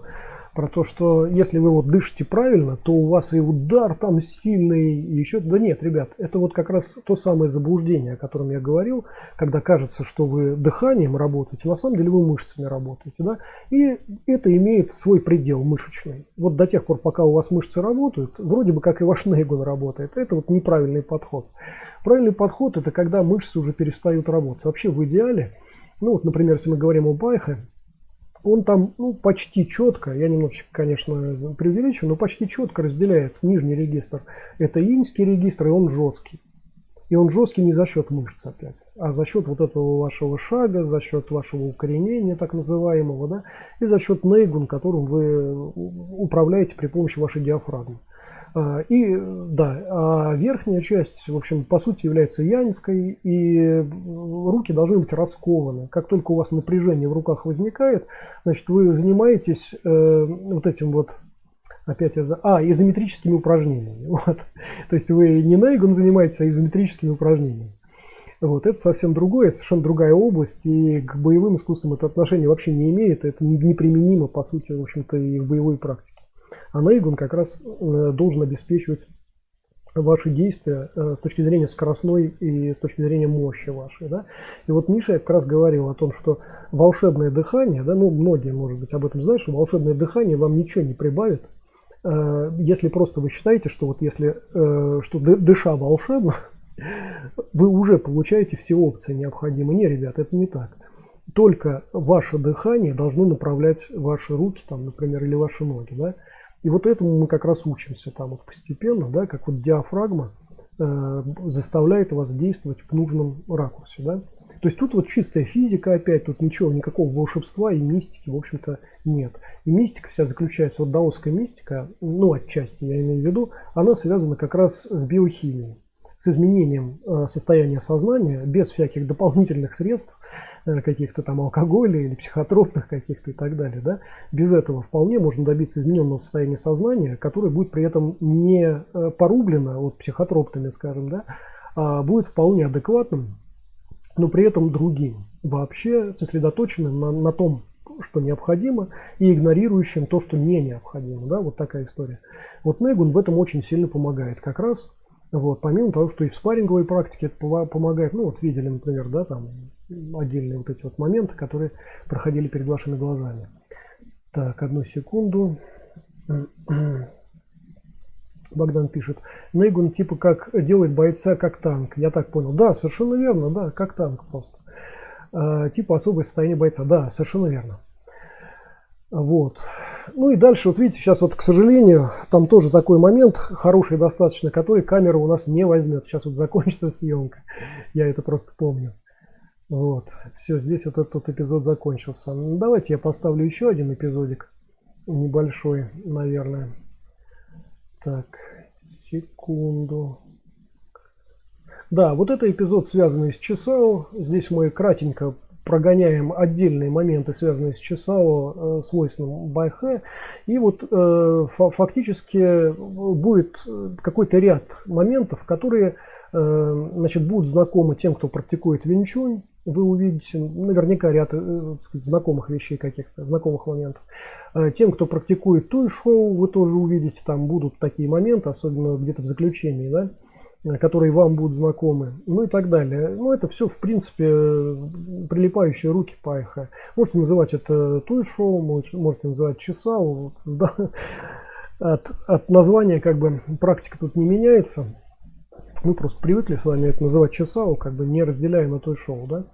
про то, что если вы вот дышите правильно, то у вас и удар там сильный, и еще... Да нет, ребят, это вот как раз то самое заблуждение, о котором я говорил, когда кажется, что вы дыханием работаете, на самом деле вы мышцами работаете, да, и это имеет свой предел мышечный. Вот до тех пор, пока у вас мышцы работают, вроде бы как и ваш Нейгун работает, это вот неправильный подход. Правильный подход – это когда мышцы уже перестают работать. Вообще в идеале, ну вот, например, если мы говорим о Байхе, он там, ну, почти четко, я немножечко, конечно, преувеличиваю, но почти четко разделяет нижний регистр. Это иньский регистр, и он жесткий. И он жесткий не за счет мышц опять, а за счет вот этого вашего шага, за счет вашего укоренения так называемого, да, и за счет Нейгун, которым вы управляете при помощи вашей диафрагмы. И да, а верхняя часть, в общем, по сути является яньской, и руки должны быть раскованы. Как только у вас напряжение в руках возникает, значит, вы занимаетесь вот этим вот, опять изометрическими упражнениями. Вот. То есть вы не Нейгун занимаетесь, а изометрическими упражнениями. Вот, это совсем другое, это совершенно другая область, и к боевым искусствам это отношение вообще не имеет, это неприменимо, по сути, в общем-то, и в боевой практике. А Нейгун как раз должен обеспечивать ваши действия с точки зрения скоростной и с точки зрения мощи вашей. Да? И вот Миша как раз говорил о том, что волшебное дыхание, да, ну многие, может быть, об этом знают, что волшебное дыхание вам ничего не прибавит, если просто вы считаете, что вот если что дыша волшебно, вы уже получаете все опции необходимые. Не, ребят, это не так. Только ваше дыхание должно направлять ваши руки, там, например, или ваши ноги. Да? И вот этому мы как раз учимся там вот постепенно, да, как вот диафрагма заставляет вас действовать в нужном ракурсе. Да? То есть тут вот чистая физика опять, тут ничего, никакого волшебства и мистики, в общем-то, нет. И мистика вся заключается, вот даосская мистика, ну отчасти я имею в виду, она связана как раз с биохимией, с изменением состояния сознания без всяких дополнительных средств, каких-то там алкоголя или психотропных каких-то и так далее. Да? Без этого вполне можно добиться измененного состояния сознания, которое будет при этом не порублено вот психотропными, скажем, да, а будет вполне адекватным, но при этом другим, вообще сосредоточенным на том, что необходимо, и игнорирующим то, что не необходимо. Да? Вот такая история. Вот Нейгун в этом очень сильно помогает как раз. Вот, помимо того, что и в спарринговой практике это помогает, ну вот видели, например, да, там отдельные вот эти вот моменты, которые проходили перед вашими глазами. Так, одну секунду. Богдан пишет, Нейгун типа как делает бойца как танк. Я так понял. Да, совершенно верно, да, как танк просто. Типа особое состояние бойца. Да, совершенно верно. Вот. Ну и дальше, вот видите, сейчас вот, к сожалению, там тоже такой момент хороший достаточно, который камера у нас не возьмет. Сейчас вот закончится съемка. Я это просто помню. Вот. Все, здесь вот этот эпизод закончился. Ну, давайте я поставлю еще один эпизодик. Небольшой, наверное. Так, секунду. Да, вот это эпизод, связанный с Чесао. Здесь мы кратенько прогоняем отдельные моменты, связанные с Чесао, свойственным Байхэ. И вот фактически будет какой-то ряд моментов, которые значит, будут знакомы тем, кто практикует винчунь. Вы увидите наверняка ряд так сказать, знакомых вещей, каких-то знакомых моментов. Тем, кто практикует туй-шоу, вы тоже увидите, там будут такие моменты, особенно где-то в заключении, да, которые вам будут знакомы, ну и так далее. Ну, это все, в принципе, прилипающие руки Пайха. Можете называть это туй-шоу, можете называть чесау. Да. От названия как бы практика тут не меняется. Мы просто привыкли с вами это называть чесау, как бы не разделяя на туй-шоу, да.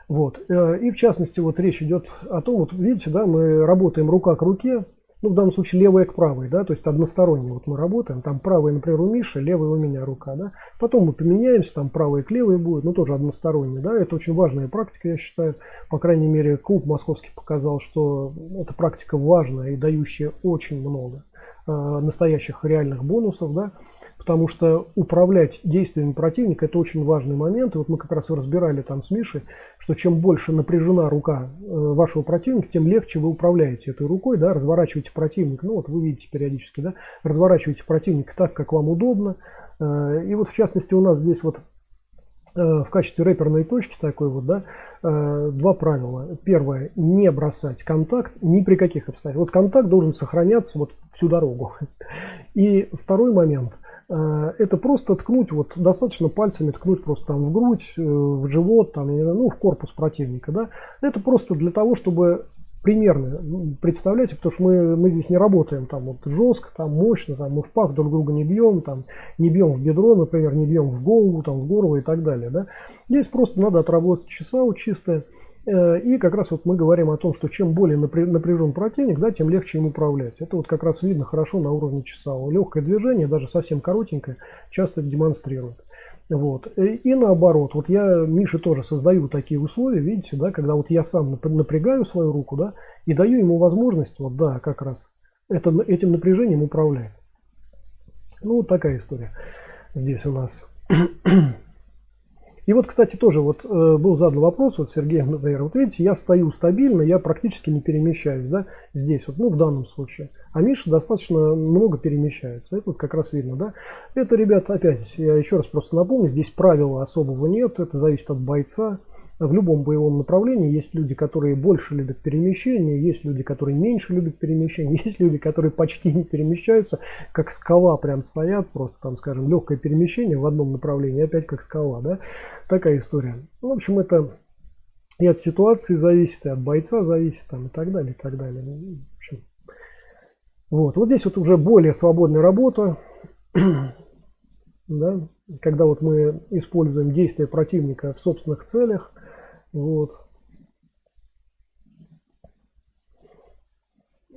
Вот. И в частности, вот речь идет о том, вот видите, да, мы работаем рука к руке, ну, в данном случае левая к правой, да, то есть односторонне вот мы работаем, там правая, например, у Миши, левая у меня рука, да, потом мы поменяемся, там правая к левой будет, но тоже односторонне, да, это очень важная практика, я считаю, по крайней мере, клуб московский показал, что эта практика важная и дающая очень много настоящих реальных бонусов, да, потому что управлять действиями противника – это очень важный момент. И вот мы как раз и разбирали там с Мишей, что чем больше напряжена рука вашего противника, тем легче вы управляете этой рукой, да, разворачиваете противника. Ну вот вы видите периодически, да, разворачиваете противника так, как вам удобно. И вот в частности у нас здесь вот в качестве рэперной точки такой вот, да, два правила. Первое – не бросать контакт ни при каких обстоятельствах. Вот контакт должен сохраняться вот всю дорогу. И второй момент – это просто ткнуть, вот достаточно пальцами ткнуть просто там в грудь, в живот, там, ну, в корпус противника, да. Это просто для того, чтобы примерно, представляете, потому что мы здесь не работаем там вот жестко, там мощно, там мы в пах друг друга не бьем, там не бьем в бедро, например, не бьем в голову, там в горло и так далее, да. Здесь просто надо отработать чесау чистое. И как раз вот мы говорим о том, что чем более напряжен противник, да, тем легче им управлять. Это вот как раз видно хорошо на уровне чесау. Легкое движение, даже совсем коротенькое, часто демонстрирует. Вот. И наоборот, вот я Мише тоже создаю такие условия, видите, да, когда вот я сам напрягаю свою руку, да, и даю ему возможность, вот, да, как раз этим напряжением управлять. Ну, вот такая история здесь у нас. И вот, кстати, тоже вот был задан вопрос, вот Сергеем, например, вот видите, я стою стабильно, я практически не перемещаюсь, да, здесь вот, ну, в данном случае. А Миша достаточно много перемещается, это вот как раз видно, да. Это, ребята, опять, я еще раз просто напомню, здесь правила особого нет, это зависит от бойца. В любом боевом направлении есть люди, которые больше любят перемещение, есть люди, которые меньше любят перемещение, есть люди, которые почти не перемещаются, как скала прям стоят, просто там, скажем, легкое перемещение в одном направлении, опять как скала, да, такая история. В общем, это и от ситуации зависит, и от бойца зависит, там, и так далее, и так далее. В общем, вот здесь вот уже более свободная работа, да, когда вот мы используем действия противника в собственных целях. Вот.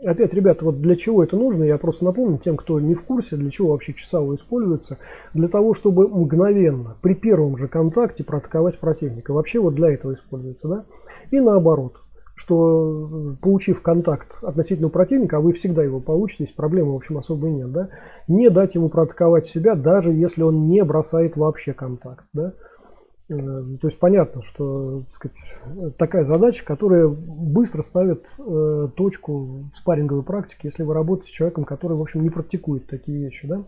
Опять, ребята, вот для чего это нужно, я просто напомню тем, кто не в курсе, для чего вообще чесау используется. Для того, чтобы мгновенно, при первом же контакте проатаковать противника. Вообще вот для этого используется, да? И наоборот, что получив контакт относительно противника, а вы всегда его получите, здесь проблемы, в общем, особо нет, да? Не дать ему проатаковать себя, даже если он не бросает вообще контакт, да? То есть понятно, что, так сказать, такая задача, которая быстро ставит точку в спарринговой практике, если вы работаете с человеком, который, в общем, не практикует такие вещи, да?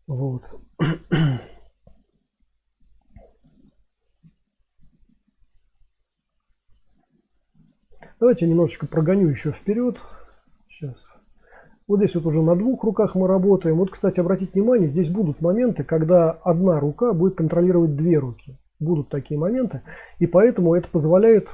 Вот. Давайте немножечко прогоню еще вперед. Сейчас. Вот здесь вот уже на двух руках мы работаем. Вот, кстати, обратите внимание, здесь будут моменты, когда одна рука будет контролировать две руки. Будут такие моменты. И поэтому это позволяет,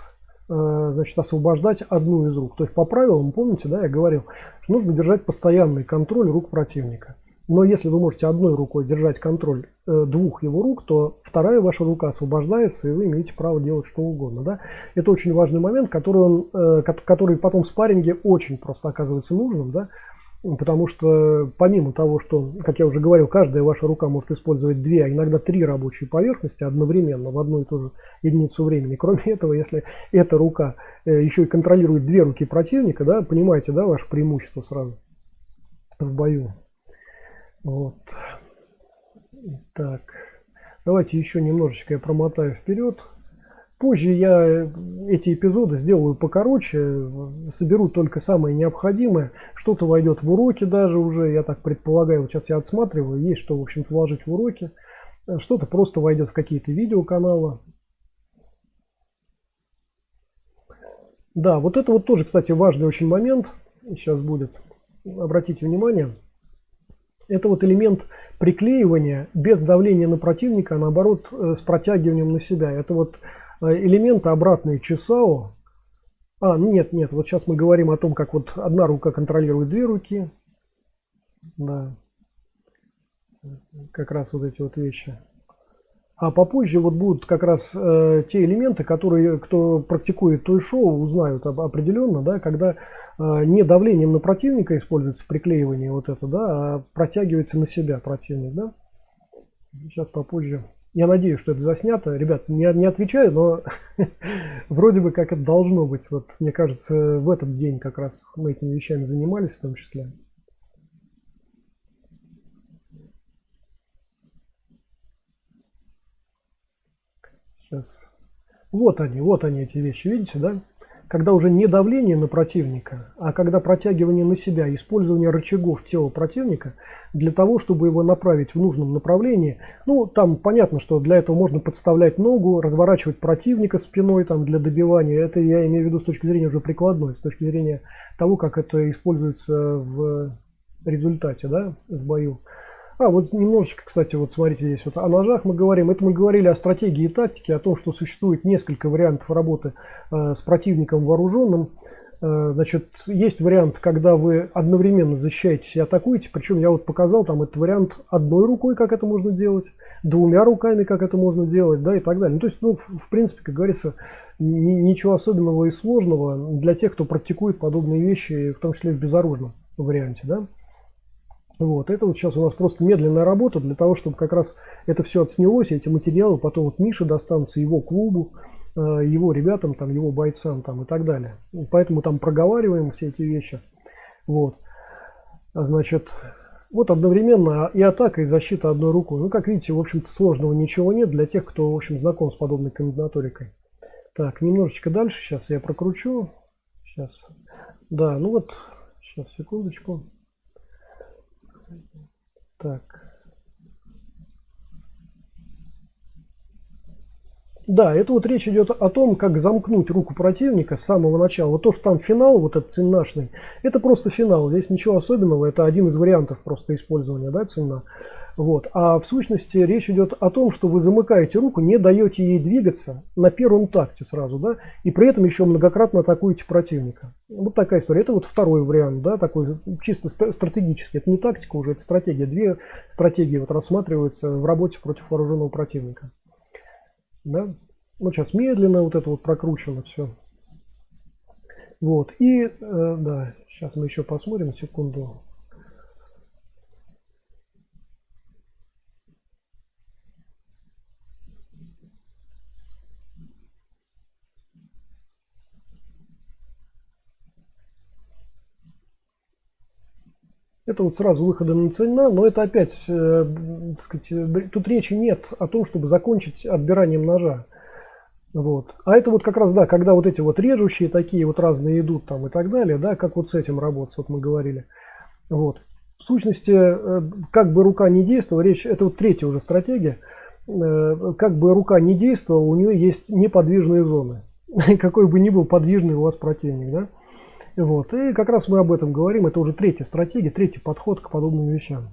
значит, освобождать одну из рук. То есть по правилам, помните, да, я говорил, что нужно держать постоянный контроль рук противника. Но если вы можете одной рукой держать контроль двух его рук, то вторая ваша рука освобождается, и вы имеете право делать что угодно. Да? Это очень важный момент, который потом в спарринге очень просто оказывается нужным. Да? Потому что помимо того, что, как я уже говорил, каждая ваша рука может использовать две, а иногда три рабочие поверхности одновременно в одну и ту же единицу времени. Кроме этого, если эта рука еще и контролирует две руки противника, да, понимаете, да, ваше преимущество сразу в бою. Вот. Так. Давайте еще немножечко я промотаю вперед. Позже я эти эпизоды сделаю покороче, соберу только самое необходимое. Что-то войдет в уроки даже уже, я так предполагаю. Вот сейчас я отсматриваю, есть что, в общем-то, вложить в уроки. Что-то просто войдет в какие-то видеоканалы. Да, вот это вот тоже, кстати, важный очень момент. Сейчас будет. Обратите внимание. Это вот элемент приклеивания без давления на противника, а наоборот с протягиванием на себя. Это вот элементы обратные чесао. Нет, вот сейчас мы говорим о том, как вот одна рука контролирует две руки. Да. Как раз вот эти вот вещи. А попозже вот будут как раз те элементы, которые, кто практикует той-шоу, узнают определенно, да, когда не давлением на противника используется приклеивание вот это, да, а протягивается на себя противник, да. Сейчас попозже. Я надеюсь, что это заснято. Ребят, не отвечаю, но вроде бы как это должно быть. Вот мне кажется, в этот день как раз мы этими вещами занимались в том числе. Сейчас. Вот они эти вещи, видите, да? Когда уже не давление на противника, а когда протягивание на себя, использование рычагов тела противника для того, чтобы его направить в нужном направлении. Ну, там понятно, что для этого можно подставлять ногу, разворачивать противника спиной там, для добивания. Это я имею в виду с точки зрения уже прикладной, с точки зрения того, как это используется в результате, да, в бою. Вот немножечко, кстати, вот смотрите здесь вот о ножах мы говорим. Это мы говорили о стратегии и тактике, о том, что существует несколько вариантов работы с противником вооруженным. Значит, есть вариант, когда вы одновременно защищаетесь и атакуете. Причем я вот показал там этот вариант одной рукой, как это можно делать, двумя руками, как это можно делать, да, и так далее. Ну, то есть, ну, в принципе, как говорится, ничего особенного и сложного для тех, кто практикует подобные вещи, в том числе в безоружном варианте, да. Вот, это вот сейчас у нас просто медленная работа для того, чтобы как раз это все отснялось, эти материалы потом вот Мише достанутся, его клубу, его ребятам, там, его бойцам там, и так далее. Поэтому там проговариваем все эти вещи. Вот. Значит, вот одновременно и атака, и защита одной рукой. Ну, как видите, в общем-то, сложного ничего нет для тех, кто, в общем, знаком с подобной комбинаторикой. Так, немножечко дальше, сейчас я прокручу. Сейчас. Да, ну вот, сейчас, секундочку. Так. Да, это вот речь идет о том, как замкнуть руку противника с самого начала. Вот то, что там финал, вот этот циннашный, это просто финал. Здесь ничего особенного, это один из вариантов просто использования, да, цинна. Вот. А в сущности речь идет о том, что вы замыкаете руку, не даете ей двигаться на первом такте сразу, да, и при этом еще многократно атакуете противника. Вот такая история. Это вот второй вариант, да, такой чисто стратегический. Это не тактика уже, это стратегия. Две стратегии вот рассматриваются в работе против вооруженного противника. Да? Ну, сейчас медленно вот это вот прокручено все. Вот. И, да, сейчас мы еще посмотрим, секунду. Это вот сразу выхода на цена, но это опять, так сказать, тут речи нет о том, чтобы закончить отбиранием ножа. Вот. А это вот как раз, да, когда вот эти вот режущие такие вот разные идут там и так далее, да, как вот с этим работать, вот мы говорили. Вот. В сущности, как бы рука не действовала, речь, это вот третья уже стратегия, как бы рука не действовала, у нее есть неподвижные зоны. Какой бы ни был подвижный у вас противник, да. Вот. И как раз мы об этом говорим. Это уже третья стратегия, третий подход к подобным вещам.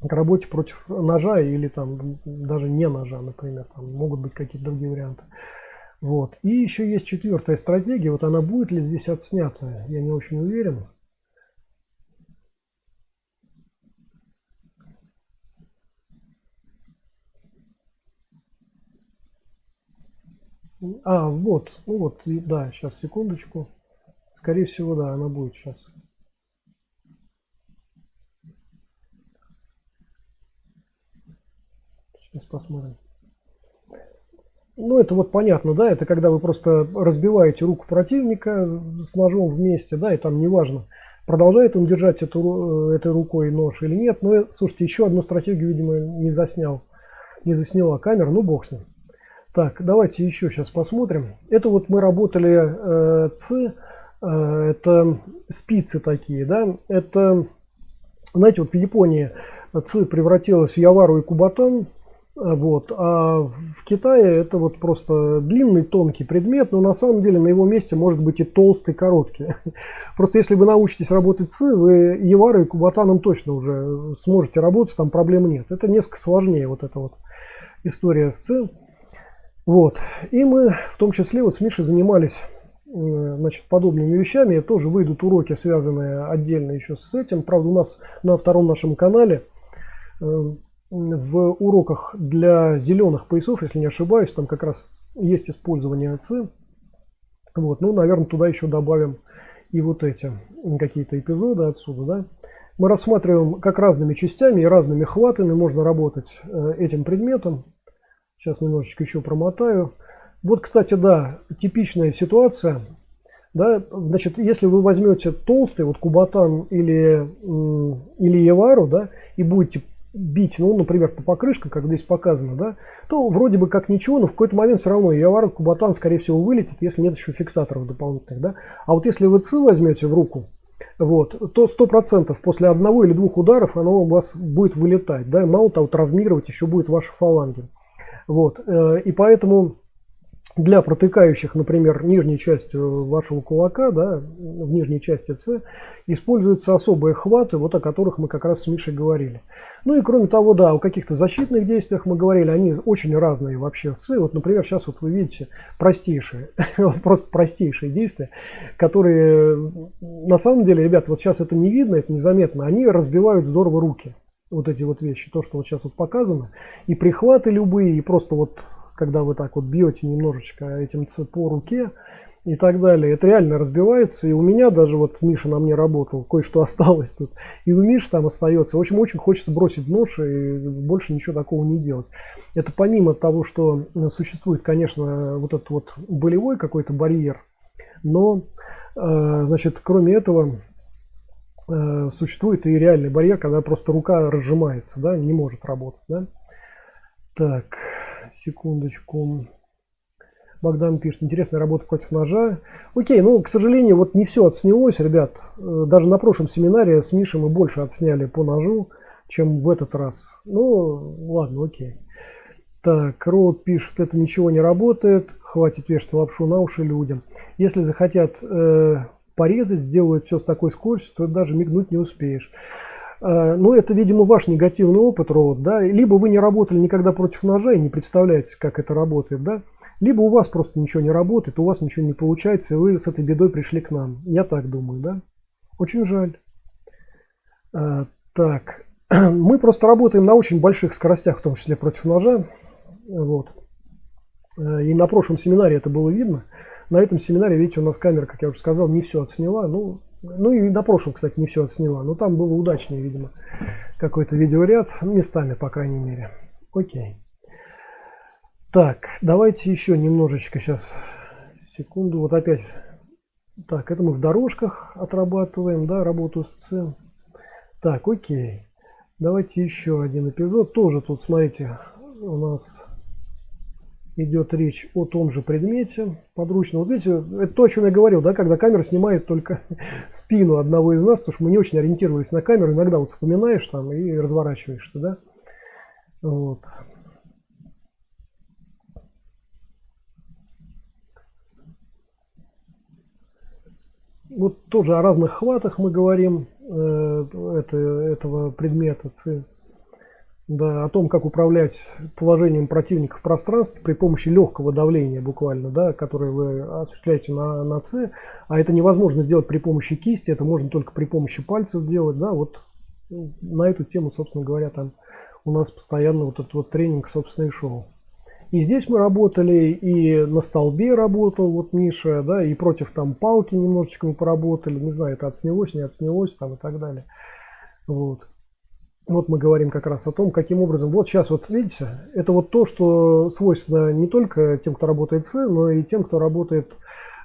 К работе против ножа или там даже не ножа, например. Там могут быть какие-то другие варианты. Вот. И еще есть четвертая стратегия. Вот она будет ли здесь отснята, я не очень уверен. Вот, ну вот, да, сейчас, секундочку. Скорее всего, да, она будет сейчас. Сейчас посмотрим. Ну, это вот понятно, да, это когда вы просто разбиваете руку противника с ножом вместе, да, и там неважно, продолжает он держать этой рукой нож или нет. Но, слушайте, еще одну стратегию, видимо, не заснял. не засняла камера, ну бог с ним. Так, давайте еще сейчас посмотрим. Это вот мы работали это спицы такие, да. Это, знаете, вот в Японии превратилась в явару и кубатан. Вот. А в Китае это вот просто длинный, тонкий предмет, но на самом деле на его месте может быть и толстый, короткий. Просто если вы научитесь работать вы яварой и кубатаном точно уже сможете работать, там проблем нет. Это несколько сложнее, вот эта вот история с Вот. И мы в том числе вот с Мишей занимались, значит, подобными вещами. Тоже выйдут уроки, связанные отдельно еще с этим. Правда, у нас на втором нашем канале в уроках для зеленых поясов, если не ошибаюсь, там как раз есть использование ЦИ. Вот, ну, наверное, туда еще добавим и вот эти какие-то эпизоды отсюда, да. Мы рассматриваем, как разными частями и разными хватами можно работать этим предметом. Сейчас немножечко еще промотаю. Вот, кстати, да, типичная ситуация. Да, значит, если вы возьмете толстый, вот кубатан или явару, да, и будете бить, ну, например, по покрышкам, как здесь показано, да, то вроде бы как ничего, но в какой-то момент все равно явара, кубатан, скорее всего, вылетит, если нет еще фиксаторов дополнительных, да. А вот если вы возьмете в руку, вот, то 100% после одного или двух ударов оно у вас будет вылетать, да, и мало того, травмировать еще будет ваши фаланги. Вот, и поэтому для протыкающих, например, нижней частью вашего кулака, да, в нижней части используются особые хваты, вот о которых мы как раз с Мишей говорили. Ну и кроме того, да, о каких-то защитных действиях мы говорили, они очень разные вообще в Вот, например, сейчас вот вы видите простейшие, просто простейшие действия, которые на самом деле, ребята, вот сейчас это не видно, это незаметно, они разбивают здорово руки. Вот эти вот вещи, то, что вот сейчас вот показано, и прихваты любые, и просто вот когда вы так вот бьете немножечко этим по руке и так далее, это реально разбивается. И у меня даже вот Миша на мне работал, кое-что осталось тут, и у Миши там остается. В общем, очень хочется бросить нож и больше ничего такого не делать. Это помимо того, что существует, конечно, вот этот вот болевой какой-то барьер, но, значит, кроме этого, существует и реальный барьер, когда просто рука разжимается, да, не может работать, да. Так, секундочку. Богдан пишет, интересная работа против ножа. Окей, ну, к сожалению, вот не все отснялось, ребят. Даже на прошлом семинаре с Мишей мы больше отсняли по ножу, чем в этот раз. Ну, ладно, окей. Так, Роуд пишет, это ничего не работает, хватит вешать лапшу на уши людям. Если захотят порезать, сделают все с такой скоростью, то даже мигнуть не успеешь. Ну, это, видимо, ваш негативный опыт, Роуд, да. Либо вы не работали никогда против ножа и не представляете, как это работает, да. Либо у вас просто ничего не работает, у вас ничего не получается, и вы с этой бедой пришли к нам. Я так думаю, да. Очень жаль. Так, мы просто работаем на очень больших скоростях, в том числе против ножа. Вот. И на прошлом семинаре это было видно. На этом семинаре, видите, у нас камера, как я уже сказал, не все отсняла. Ну и на прошлом, кстати, не все отсняла. Но там было удачнее, видимо, какой-то видеоряд. Местами, по крайней мере. Окей. Так, давайте еще немножечко сейчас. Секунду. Вот опять. Так, это мы в дорожках отрабатываем, да, работу с ЦИ. Так, окей. Давайте еще один эпизод. Тоже тут, смотрите, у нас идет речь о том же предмете подручно. Вот видите, это то, о чем я говорил, да, когда камера снимает только спину одного из нас, потому что мы не очень ориентировались на камеру. Иногда вот вспоминаешь там и разворачиваешься, да. Вот. Вот тоже о разных хватах мы говорим этого предмета. Да, о том, как управлять положением противника в пространстве при помощи легкого давления буквально, да, которое вы осуществляете на С, а это невозможно сделать при помощи кисти, это можно только при помощи пальцев делать, да, вот на эту тему, собственно говоря, там у нас постоянно вот этот вот тренинг, собственно, и шел. И здесь мы работали, и на столбе работал вот Миша, да, и против там палки немножечко мы поработали, не знаю, это отснялось, не отснялось там и так далее, вот. Вот мы говорим как раз о том, каким образом, вот сейчас вот видите, это вот то, что свойственно не только тем, кто работает с, но и тем, кто работает,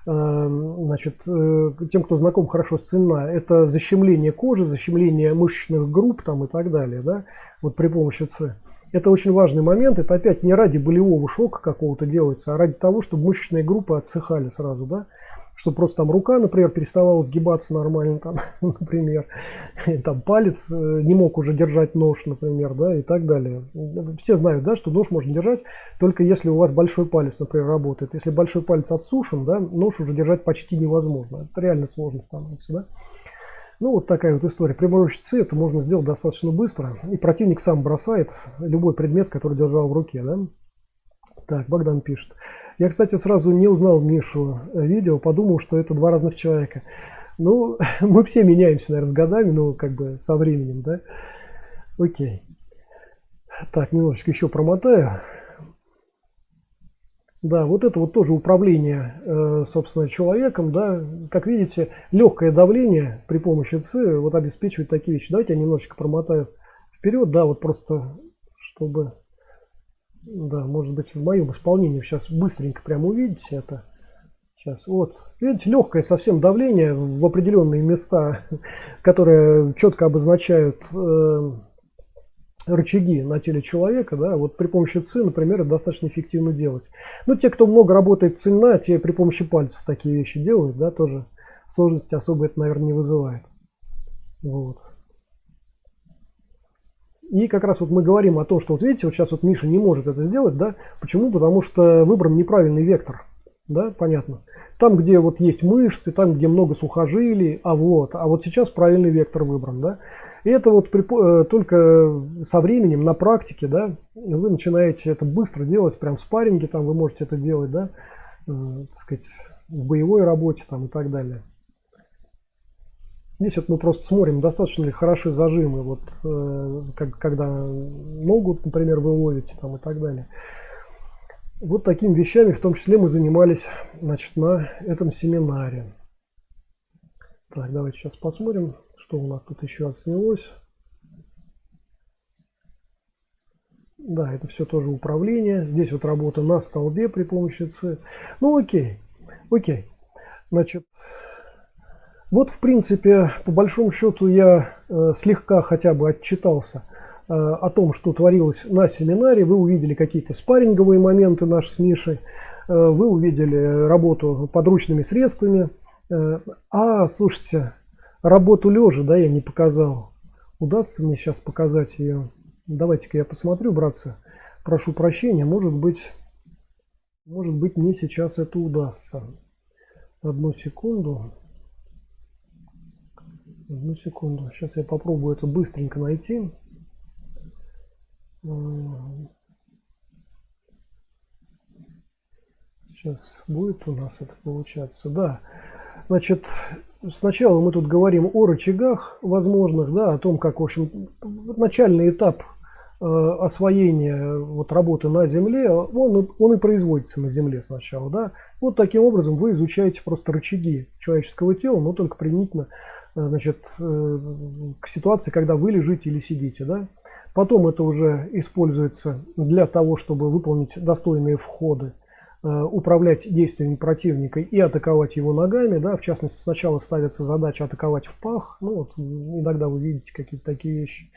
значит, тем, кто знаком хорошо с ЦНА. Это защемление кожи, защемление мышечных групп там и так далее, да, вот при помощи С. Это очень важный момент. Это опять не ради болевого шока какого-то делается, а ради того, чтобы мышечные группы отсыхали сразу, да? Чтобы просто там рука, например, переставала сгибаться нормально, там, например, там палец не мог уже держать нож, например, да, и так далее. Все знают, да, что нож можно держать только если у вас большой палец, например, работает. Если большой палец отсушен, да, нож уже держать почти невозможно. Это реально сложно становится, да. Ну, вот такая вот история. При помощи ЦИ это можно сделать достаточно быстро. И противник сам бросает любой предмет, который держал в руке, да. Так, Богдан пишет. Я, кстати, сразу не узнал Мишу видео, подумал, что это два разных человека. Ну, мы все меняемся, наверное, с годами, ну, как бы со временем, да. Окей. Так, немножечко еще промотаю. Да, вот это вот тоже управление, собственно, человеком, да. Как видите, легкое давление при помощи ЦИ вот обеспечивает такие вещи. Давайте я немножечко промотаю вперед, да, вот просто, чтобы... Да, может быть, в моем исполнении сейчас быстренько прямо увидите это. Сейчас, вот. Видите, легкое совсем давление в определенные места, которые четко обозначают рычаги на теле человека, да, вот при помощи ЦИ, например, это достаточно эффективно делать. Ну, те, кто много работает цельно, те при помощи пальцев такие вещи делают, да, тоже сложности особо это, наверное, не вызывает. Вот. И как раз вот мы говорим о том, что вот видите, вот сейчас вот Миша не может это сделать, да, почему? Потому что выбран неправильный вектор, да, понятно. Там, где вот есть мышцы, там, где много сухожилий, а вот сейчас правильный вектор выбран, да. И это вот только со временем, на практике, да, вы начинаете это быстро делать, прям в спарринге там вы можете это делать, да, так сказать, в боевой работе там и так далее. Здесь вот мы просто смотрим, достаточно ли хороши зажимы, вот, когда ногу, например, вы ловите там и так далее. Вот такими вещами в том числе мы занимались, значит, на этом семинаре. Так, давайте сейчас посмотрим, что у нас тут еще отснялось. Да, это все тоже управление. Здесь вот работа на столбе при помощи ЦИ. Ну окей, окей. Значит... Вот, в принципе, по большому счету я слегка хотя бы отчитался о том, что творилось на семинаре. Вы увидели какие-то спарринговые моменты наши с Мишей, вы увидели работу подручными средствами. Слушайте, работу лежа, да, я не показал. Удастся мне сейчас показать ее? Давайте-ка я посмотрю, братцы. Прошу прощения, может быть мне сейчас это удастся. Одну секунду. Одну секунду. Сейчас я попробую это быстренько найти. Сейчас будет у нас это получаться. Да. Значит, сначала мы тут говорим о рычагах возможных, да, о том, как, в общем, начальный этап освоения вот работы на земле, он и производится на земле сначала, да. Вот таким образом вы изучаете просто рычаги человеческого тела, но только применительно, значит, к ситуации, когда вы лежите или сидите, да. Потом это уже используется для того, чтобы выполнить достойные входы, управлять действиями противника и атаковать его ногами, да. В частности, сначала ставится задача атаковать в пах, ну вот иногда вы видите какие-то такие вещи.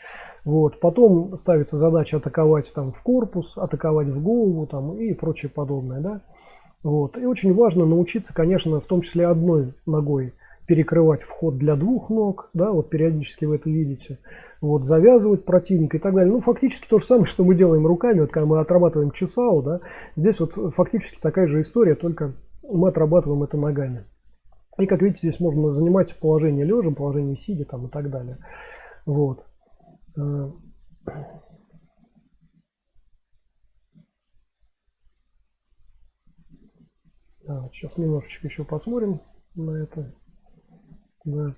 Вот. Потом ставится задача атаковать там в корпус, атаковать в голову там и прочее подобное, да. Вот. И очень важно научиться, конечно, в том числе одной ногой перекрывать вход для двух ног, да, вот периодически вы это видите, вот, завязывать противника и так далее. Ну, фактически то же самое, что мы делаем руками, вот когда мы отрабатываем чесау, да, здесь вот фактически такая же история, только мы отрабатываем это ногами. И, как видите, здесь можно занимать положение лежа, положение сидя там и так далее. Вот. Да, сейчас немножечко еще посмотрим на это. Да.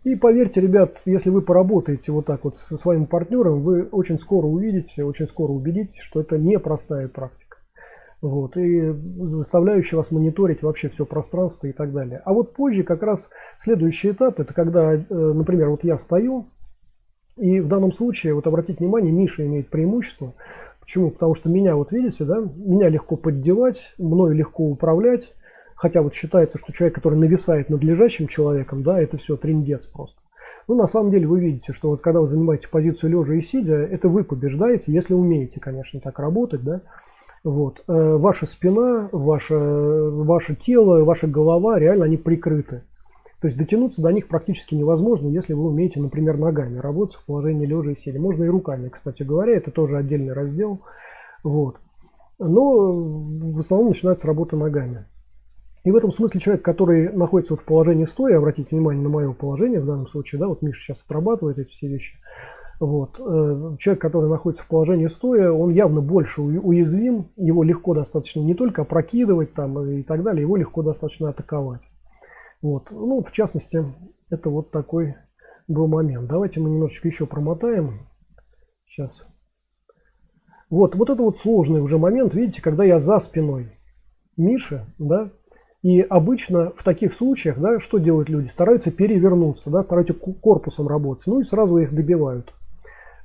И поверьте, ребят, если вы поработаете вот так вот со своим партнером, вы очень скоро увидите, очень скоро убедитесь, что это непростая практика. Вот, и заставляющая вас мониторить вообще все пространство и так далее. А вот позже как раз следующий этап, это когда, например, вот я стою, и в данном случае, вот обратите внимание, Миша имеет преимущество. Почему? Потому что меня, вот видите, да, меня легко поддевать, мною легко управлять. Хотя вот считается, что человек, который нависает над лежащим человеком, да, это все трындец просто. Ну, на самом деле вы видите, что вот когда вы занимаете позицию лежа и сидя, это вы побеждаете, если умеете, конечно, так работать, да. Вот. Ваша спина, ваше тело, ваша голова, реально они прикрыты. То есть дотянуться до них практически невозможно, если вы умеете, например, ногами работать в положении лежа и сидя. Можно и руками, кстати говоря, это тоже отдельный раздел. Вот. Но в основном начинается работа ногами. И в этом смысле человек, который находится вот в положении стоя, обратите внимание на мое положение в данном случае, да, вот Миша сейчас отрабатывает эти все вещи. Вот. Человек, который находится в положении стоя, он явно больше уязвим, его легко достаточно не только опрокидывать там и так далее, его легко достаточно атаковать. Вот. Ну, в частности, это вот такой был момент. Давайте мы немножечко еще промотаем. Сейчас. Вот это вот сложный уже момент, видите, когда я за спиной Миши, да, и обычно в таких случаях, да, что делают люди? Стараются перевернуться, да, стараются корпусом работать, ну и сразу их добивают.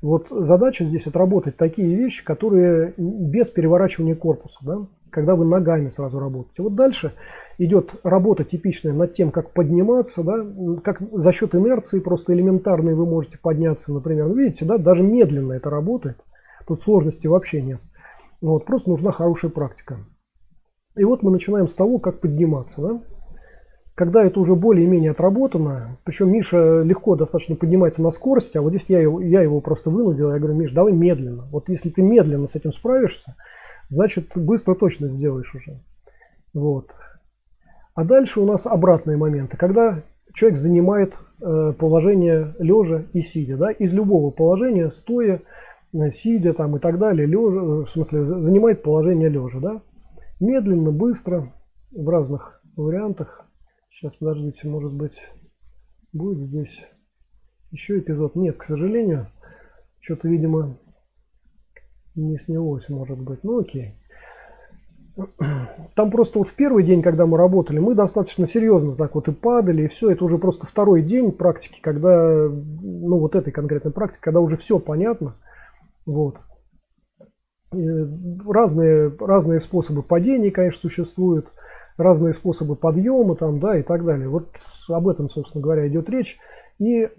Вот задача здесь отработать такие вещи, которые без переворачивания корпуса, да, когда вы ногами сразу работаете. Вот дальше идет работа типичная над тем, как подниматься, да, как за счет инерции просто элементарной вы можете подняться, например. Видите, да, даже медленно это работает, тут сложности вообще нет. Вот, просто нужна хорошая практика. И вот мы начинаем с того, как подниматься, да. Когда это уже более-менее отработано, причем Миша легко достаточно поднимается на скорости, а вот здесь я его просто вынудил, я говорю: Миш, давай медленно. Вот если ты медленно с этим справишься, значит быстро точно сделаешь уже. Вот. А дальше у нас обратные моменты, когда человек занимает положение лежа и сидя, да, из любого положения, стоя, сидя там и так далее, лежа, в смысле занимает положение лежа, да, медленно, быстро, в разных вариантах. Сейчас, подождите, может быть, будет здесь еще эпизод. Нет, к сожалению, что-то, видимо, не снялось, может быть. Ну, окей. Там просто вот в первый день, когда мы работали, мы достаточно серьезно так вот и падали, и все. Это уже просто второй день практики, когда, ну, вот этой конкретной практики, когда уже все понятно. Вот. Разные способы падений, конечно, существуют. Разные способы подъема там, да, и так далее. Вот об этом, собственно говоря, идет речь. И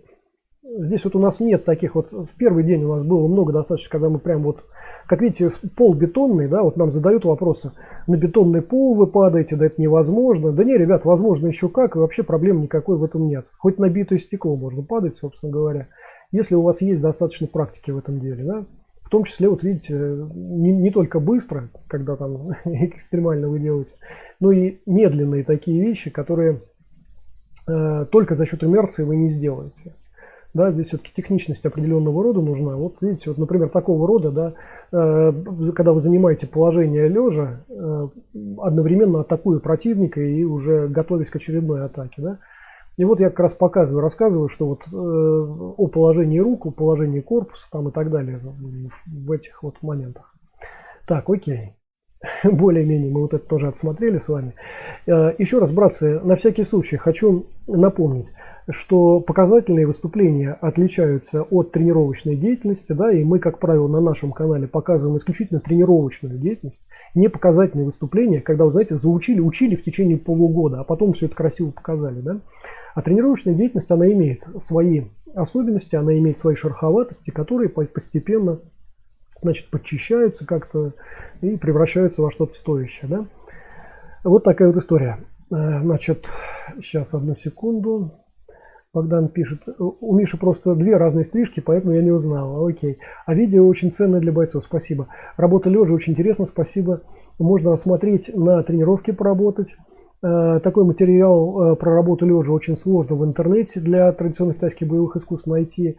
здесь вот у нас нет таких вот, в первый день у нас было много достаточно, когда мы прям вот, как видите, пол бетонный, да, вот нам задают вопросы: на бетонный пол вы падаете, да это невозможно. Да не, ребят, возможно еще как, и вообще проблем никакой в этом нет. Хоть на битое стекло можно падать, собственно говоря, если у вас есть достаточно практики в этом деле, да. В том числе, вот видите, не только быстро, когда там экстремально вы делаете, но и медленные такие вещи, которые только за счет инерции вы не сделаете. Да, здесь все-таки техничность определенного рода нужна. Вот видите, вот, например, такого рода, да, когда вы занимаете положение лежа, одновременно атакуя противника и уже готовясь к очередной атаке, да. И вот я как раз рассказываю, что вот о положении рук, о положении корпуса там и так далее в этих вот моментах. Так, окей. Более-менее мы вот это тоже отсмотрели с вами. Еще раз, братцы, на всякий случай хочу напомнить, что показательные выступления отличаются от тренировочной деятельности, да, и мы, как правило, на нашем канале показываем исключительно тренировочную деятельность, не показательные выступления, когда, вы знаете, учили в течение полугода, а потом все это красиво показали, да. А тренировочная деятельность, она имеет свои особенности, она имеет свои шероховатости, которые постепенно, значит, подчищаются как-то и превращаются во что-то стоящее, да. Вот такая вот история. Значит, сейчас, одну секунду. Богдан пишет: у Миши просто две разные стрижки, поэтому я не узнал. Окей. А видео очень ценное для бойцов. Спасибо. Работа лежа очень интересно. Спасибо. Можно осмотреть, на тренировке поработать. Такой материал про работу лежа очень сложно в интернете для традиционных китайских боевых искусств найти.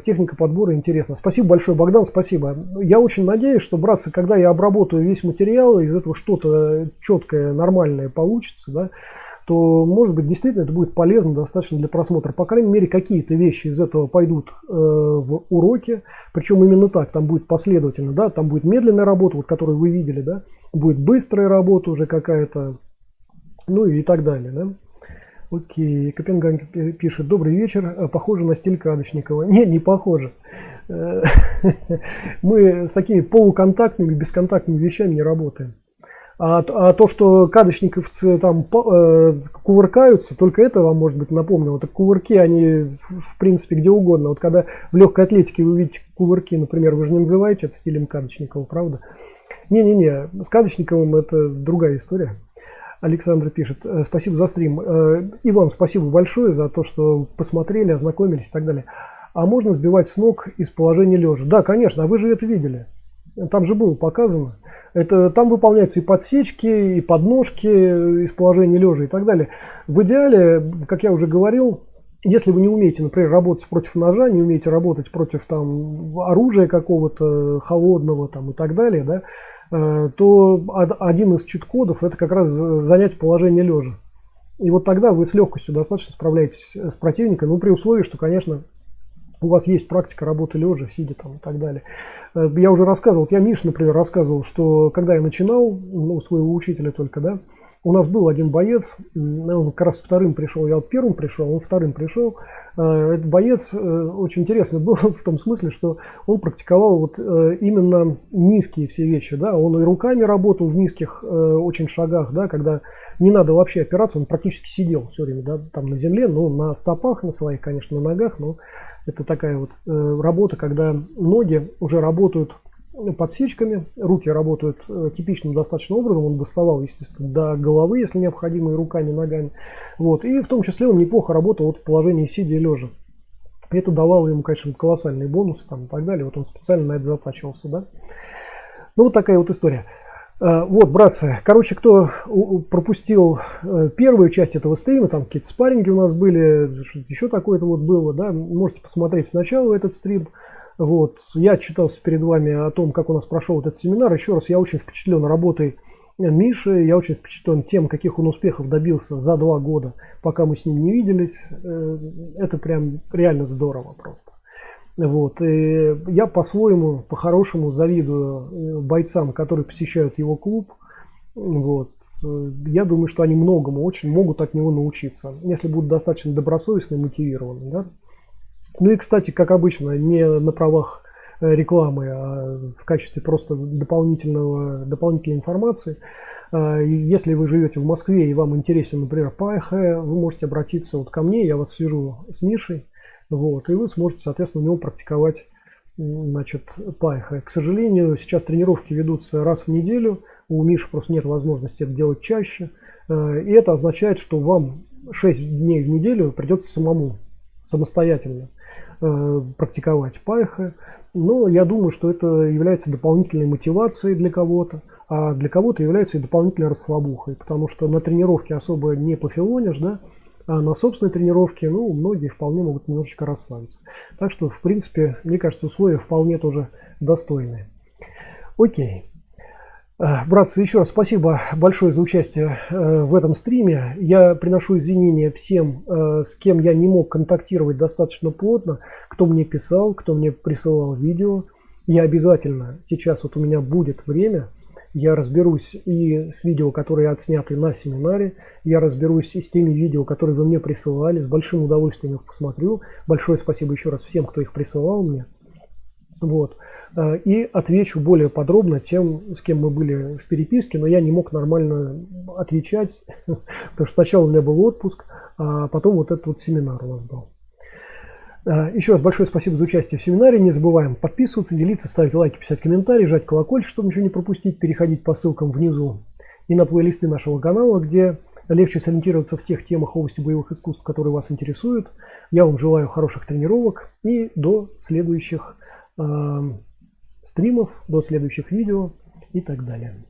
Техника подбора интересна. Спасибо большое, Богдан, спасибо. Я очень надеюсь, что, братцы, когда я обработаю весь материал, из этого что-то четкое, нормальное получится, да, то, может быть, действительно это будет полезно достаточно для просмотра. По крайней мере, какие-то вещи из этого пойдут в уроки, причем именно так, там будет последовательно, да, там будет медленная работа, вот, которую вы видели, да, будет быстрая работа уже какая-то, ну и так далее, да. Окей, Копенгаген пишет: добрый вечер, похоже на стиль Кадочникова. Нет, не похоже. Мы с такими полуконтактными, бесконтактными вещами не работаем. А то, что кадочниковцы там кувыркаются, только это вам, может быть, напомнило. Так кувырки, они, в принципе, где угодно. Вот когда в легкой атлетике вы видите кувырки, например, вы же не называете это стилем Кадочникова, правда? Не-не-не, с Кадочниковым это другая история. Александр пишет: спасибо за стрим. И вам спасибо большое за то, что посмотрели, ознакомились и так далее. А можно сбивать с ног из положения лежа? Да, конечно, а вы же это видели. Там же было показано. Там выполняются и подсечки, и подножки из положения лежа и так далее. В идеале, как я уже говорил, если вы не умеете, например, работать против ножа, не умеете работать против там, оружия какого-то холодного там, и так далее, да, то один из чит-кодов — это как раз занять положение лежа. И вот тогда вы с легкостью достаточно справляетесь с противником, ну, при условии, что, конечно, у вас есть практика работы лежа, сидя там и так далее. Я уже рассказывал, я Мише, например, рассказывал, что когда я начинал, ну, своего учителя только, да, у нас был один боец, он как раз вторым пришел, я вот первым пришел, он вторым пришел. Этот боец очень интересный был в том смысле, что он практиковал вот именно низкие все вещи, да, он и руками работал в низких очень шагах, да, когда не надо вообще опираться, он практически сидел все время, да, там на земле, ну, на стопах, на своих, конечно, на ногах, но это такая вот работа, когда ноги уже работают подсечками, руки работают типичным достаточно образом, он доставал, естественно, до головы, если необходимо, и руками, и ногами. Вот. И в том числе он неплохо работал вот в положении сидя и лежа. Это давало ему, конечно, колоссальные бонусы там, и так далее. Вот он специально на это затачивался. Да? Ну, вот такая вот история. Вот, братцы, короче, кто пропустил первую часть этого стрима, там какие-то спарринги у нас были, что-то еще такое-то вот было, да, можете посмотреть сначала этот стрим. Вот. Я отчитался перед вами о том, как у нас прошел этот семинар. Еще раз, я очень впечатлен работой Миши, я очень впечатлен тем, каких он успехов добился за 2 года, пока мы с ним не виделись. Это прям реально здорово просто. Вот. И я по-своему, по-хорошему завидую бойцам, которые посещают его клуб. Вот. Я думаю, что они многому очень могут от него научиться, если будут достаточно добросовестны и мотивированы. Да? Ну и, кстати, как обычно, не на правах рекламы, а в качестве просто дополнительной информации. Если вы живете в Москве и вам интересен, например, Пайхэ, вы можете обратиться вот ко мне, я вас свяжу с Мишей, вот, и вы сможете, соответственно, у него практиковать, значит, Пайхэ. К сожалению, сейчас тренировки ведутся раз в неделю, у Миши просто нет возможности это делать чаще, и это означает, что вам 6 дней в неделю придется самостоятельно практиковать Пайхэ. Но я думаю, что это является дополнительной мотивацией для кого-то, а для кого-то является и дополнительной расслабухой, потому что на тренировке особо не пофилонишь, да, а на собственной тренировке, ну, многие вполне могут немножечко расслабиться. Так что, в принципе, мне кажется, условия вполне тоже достойные. Окей. Братцы, еще раз спасибо большое за участие в этом стриме. Я приношу извинения всем, с кем я не мог контактировать достаточно плотно, кто мне писал, кто мне присылал видео. Я обязательно, сейчас вот у меня будет время, я разберусь и с видео, которые отсняты на семинаре, я разберусь и с теми видео, которые вы мне присылали, с большим удовольствием их посмотрю. Большое спасибо еще раз всем, кто их присылал мне. Вот. И отвечу более подробно тем, с кем мы были в переписке, но я не мог нормально отвечать, потому что сначала у меня был отпуск, а потом вот этот вот семинар у нас был. Еще раз большое спасибо за участие в семинаре. Не забываем подписываться, делиться, ставить лайки, писать комментарии, жать колокольчик, чтобы ничего не пропустить, переходить по ссылкам внизу и на плейлисты нашего канала, где легче сориентироваться в тех темах области боевых искусств, которые вас интересуют. Я вам желаю хороших тренировок и до следующих стримов, до следующих видео и так далее.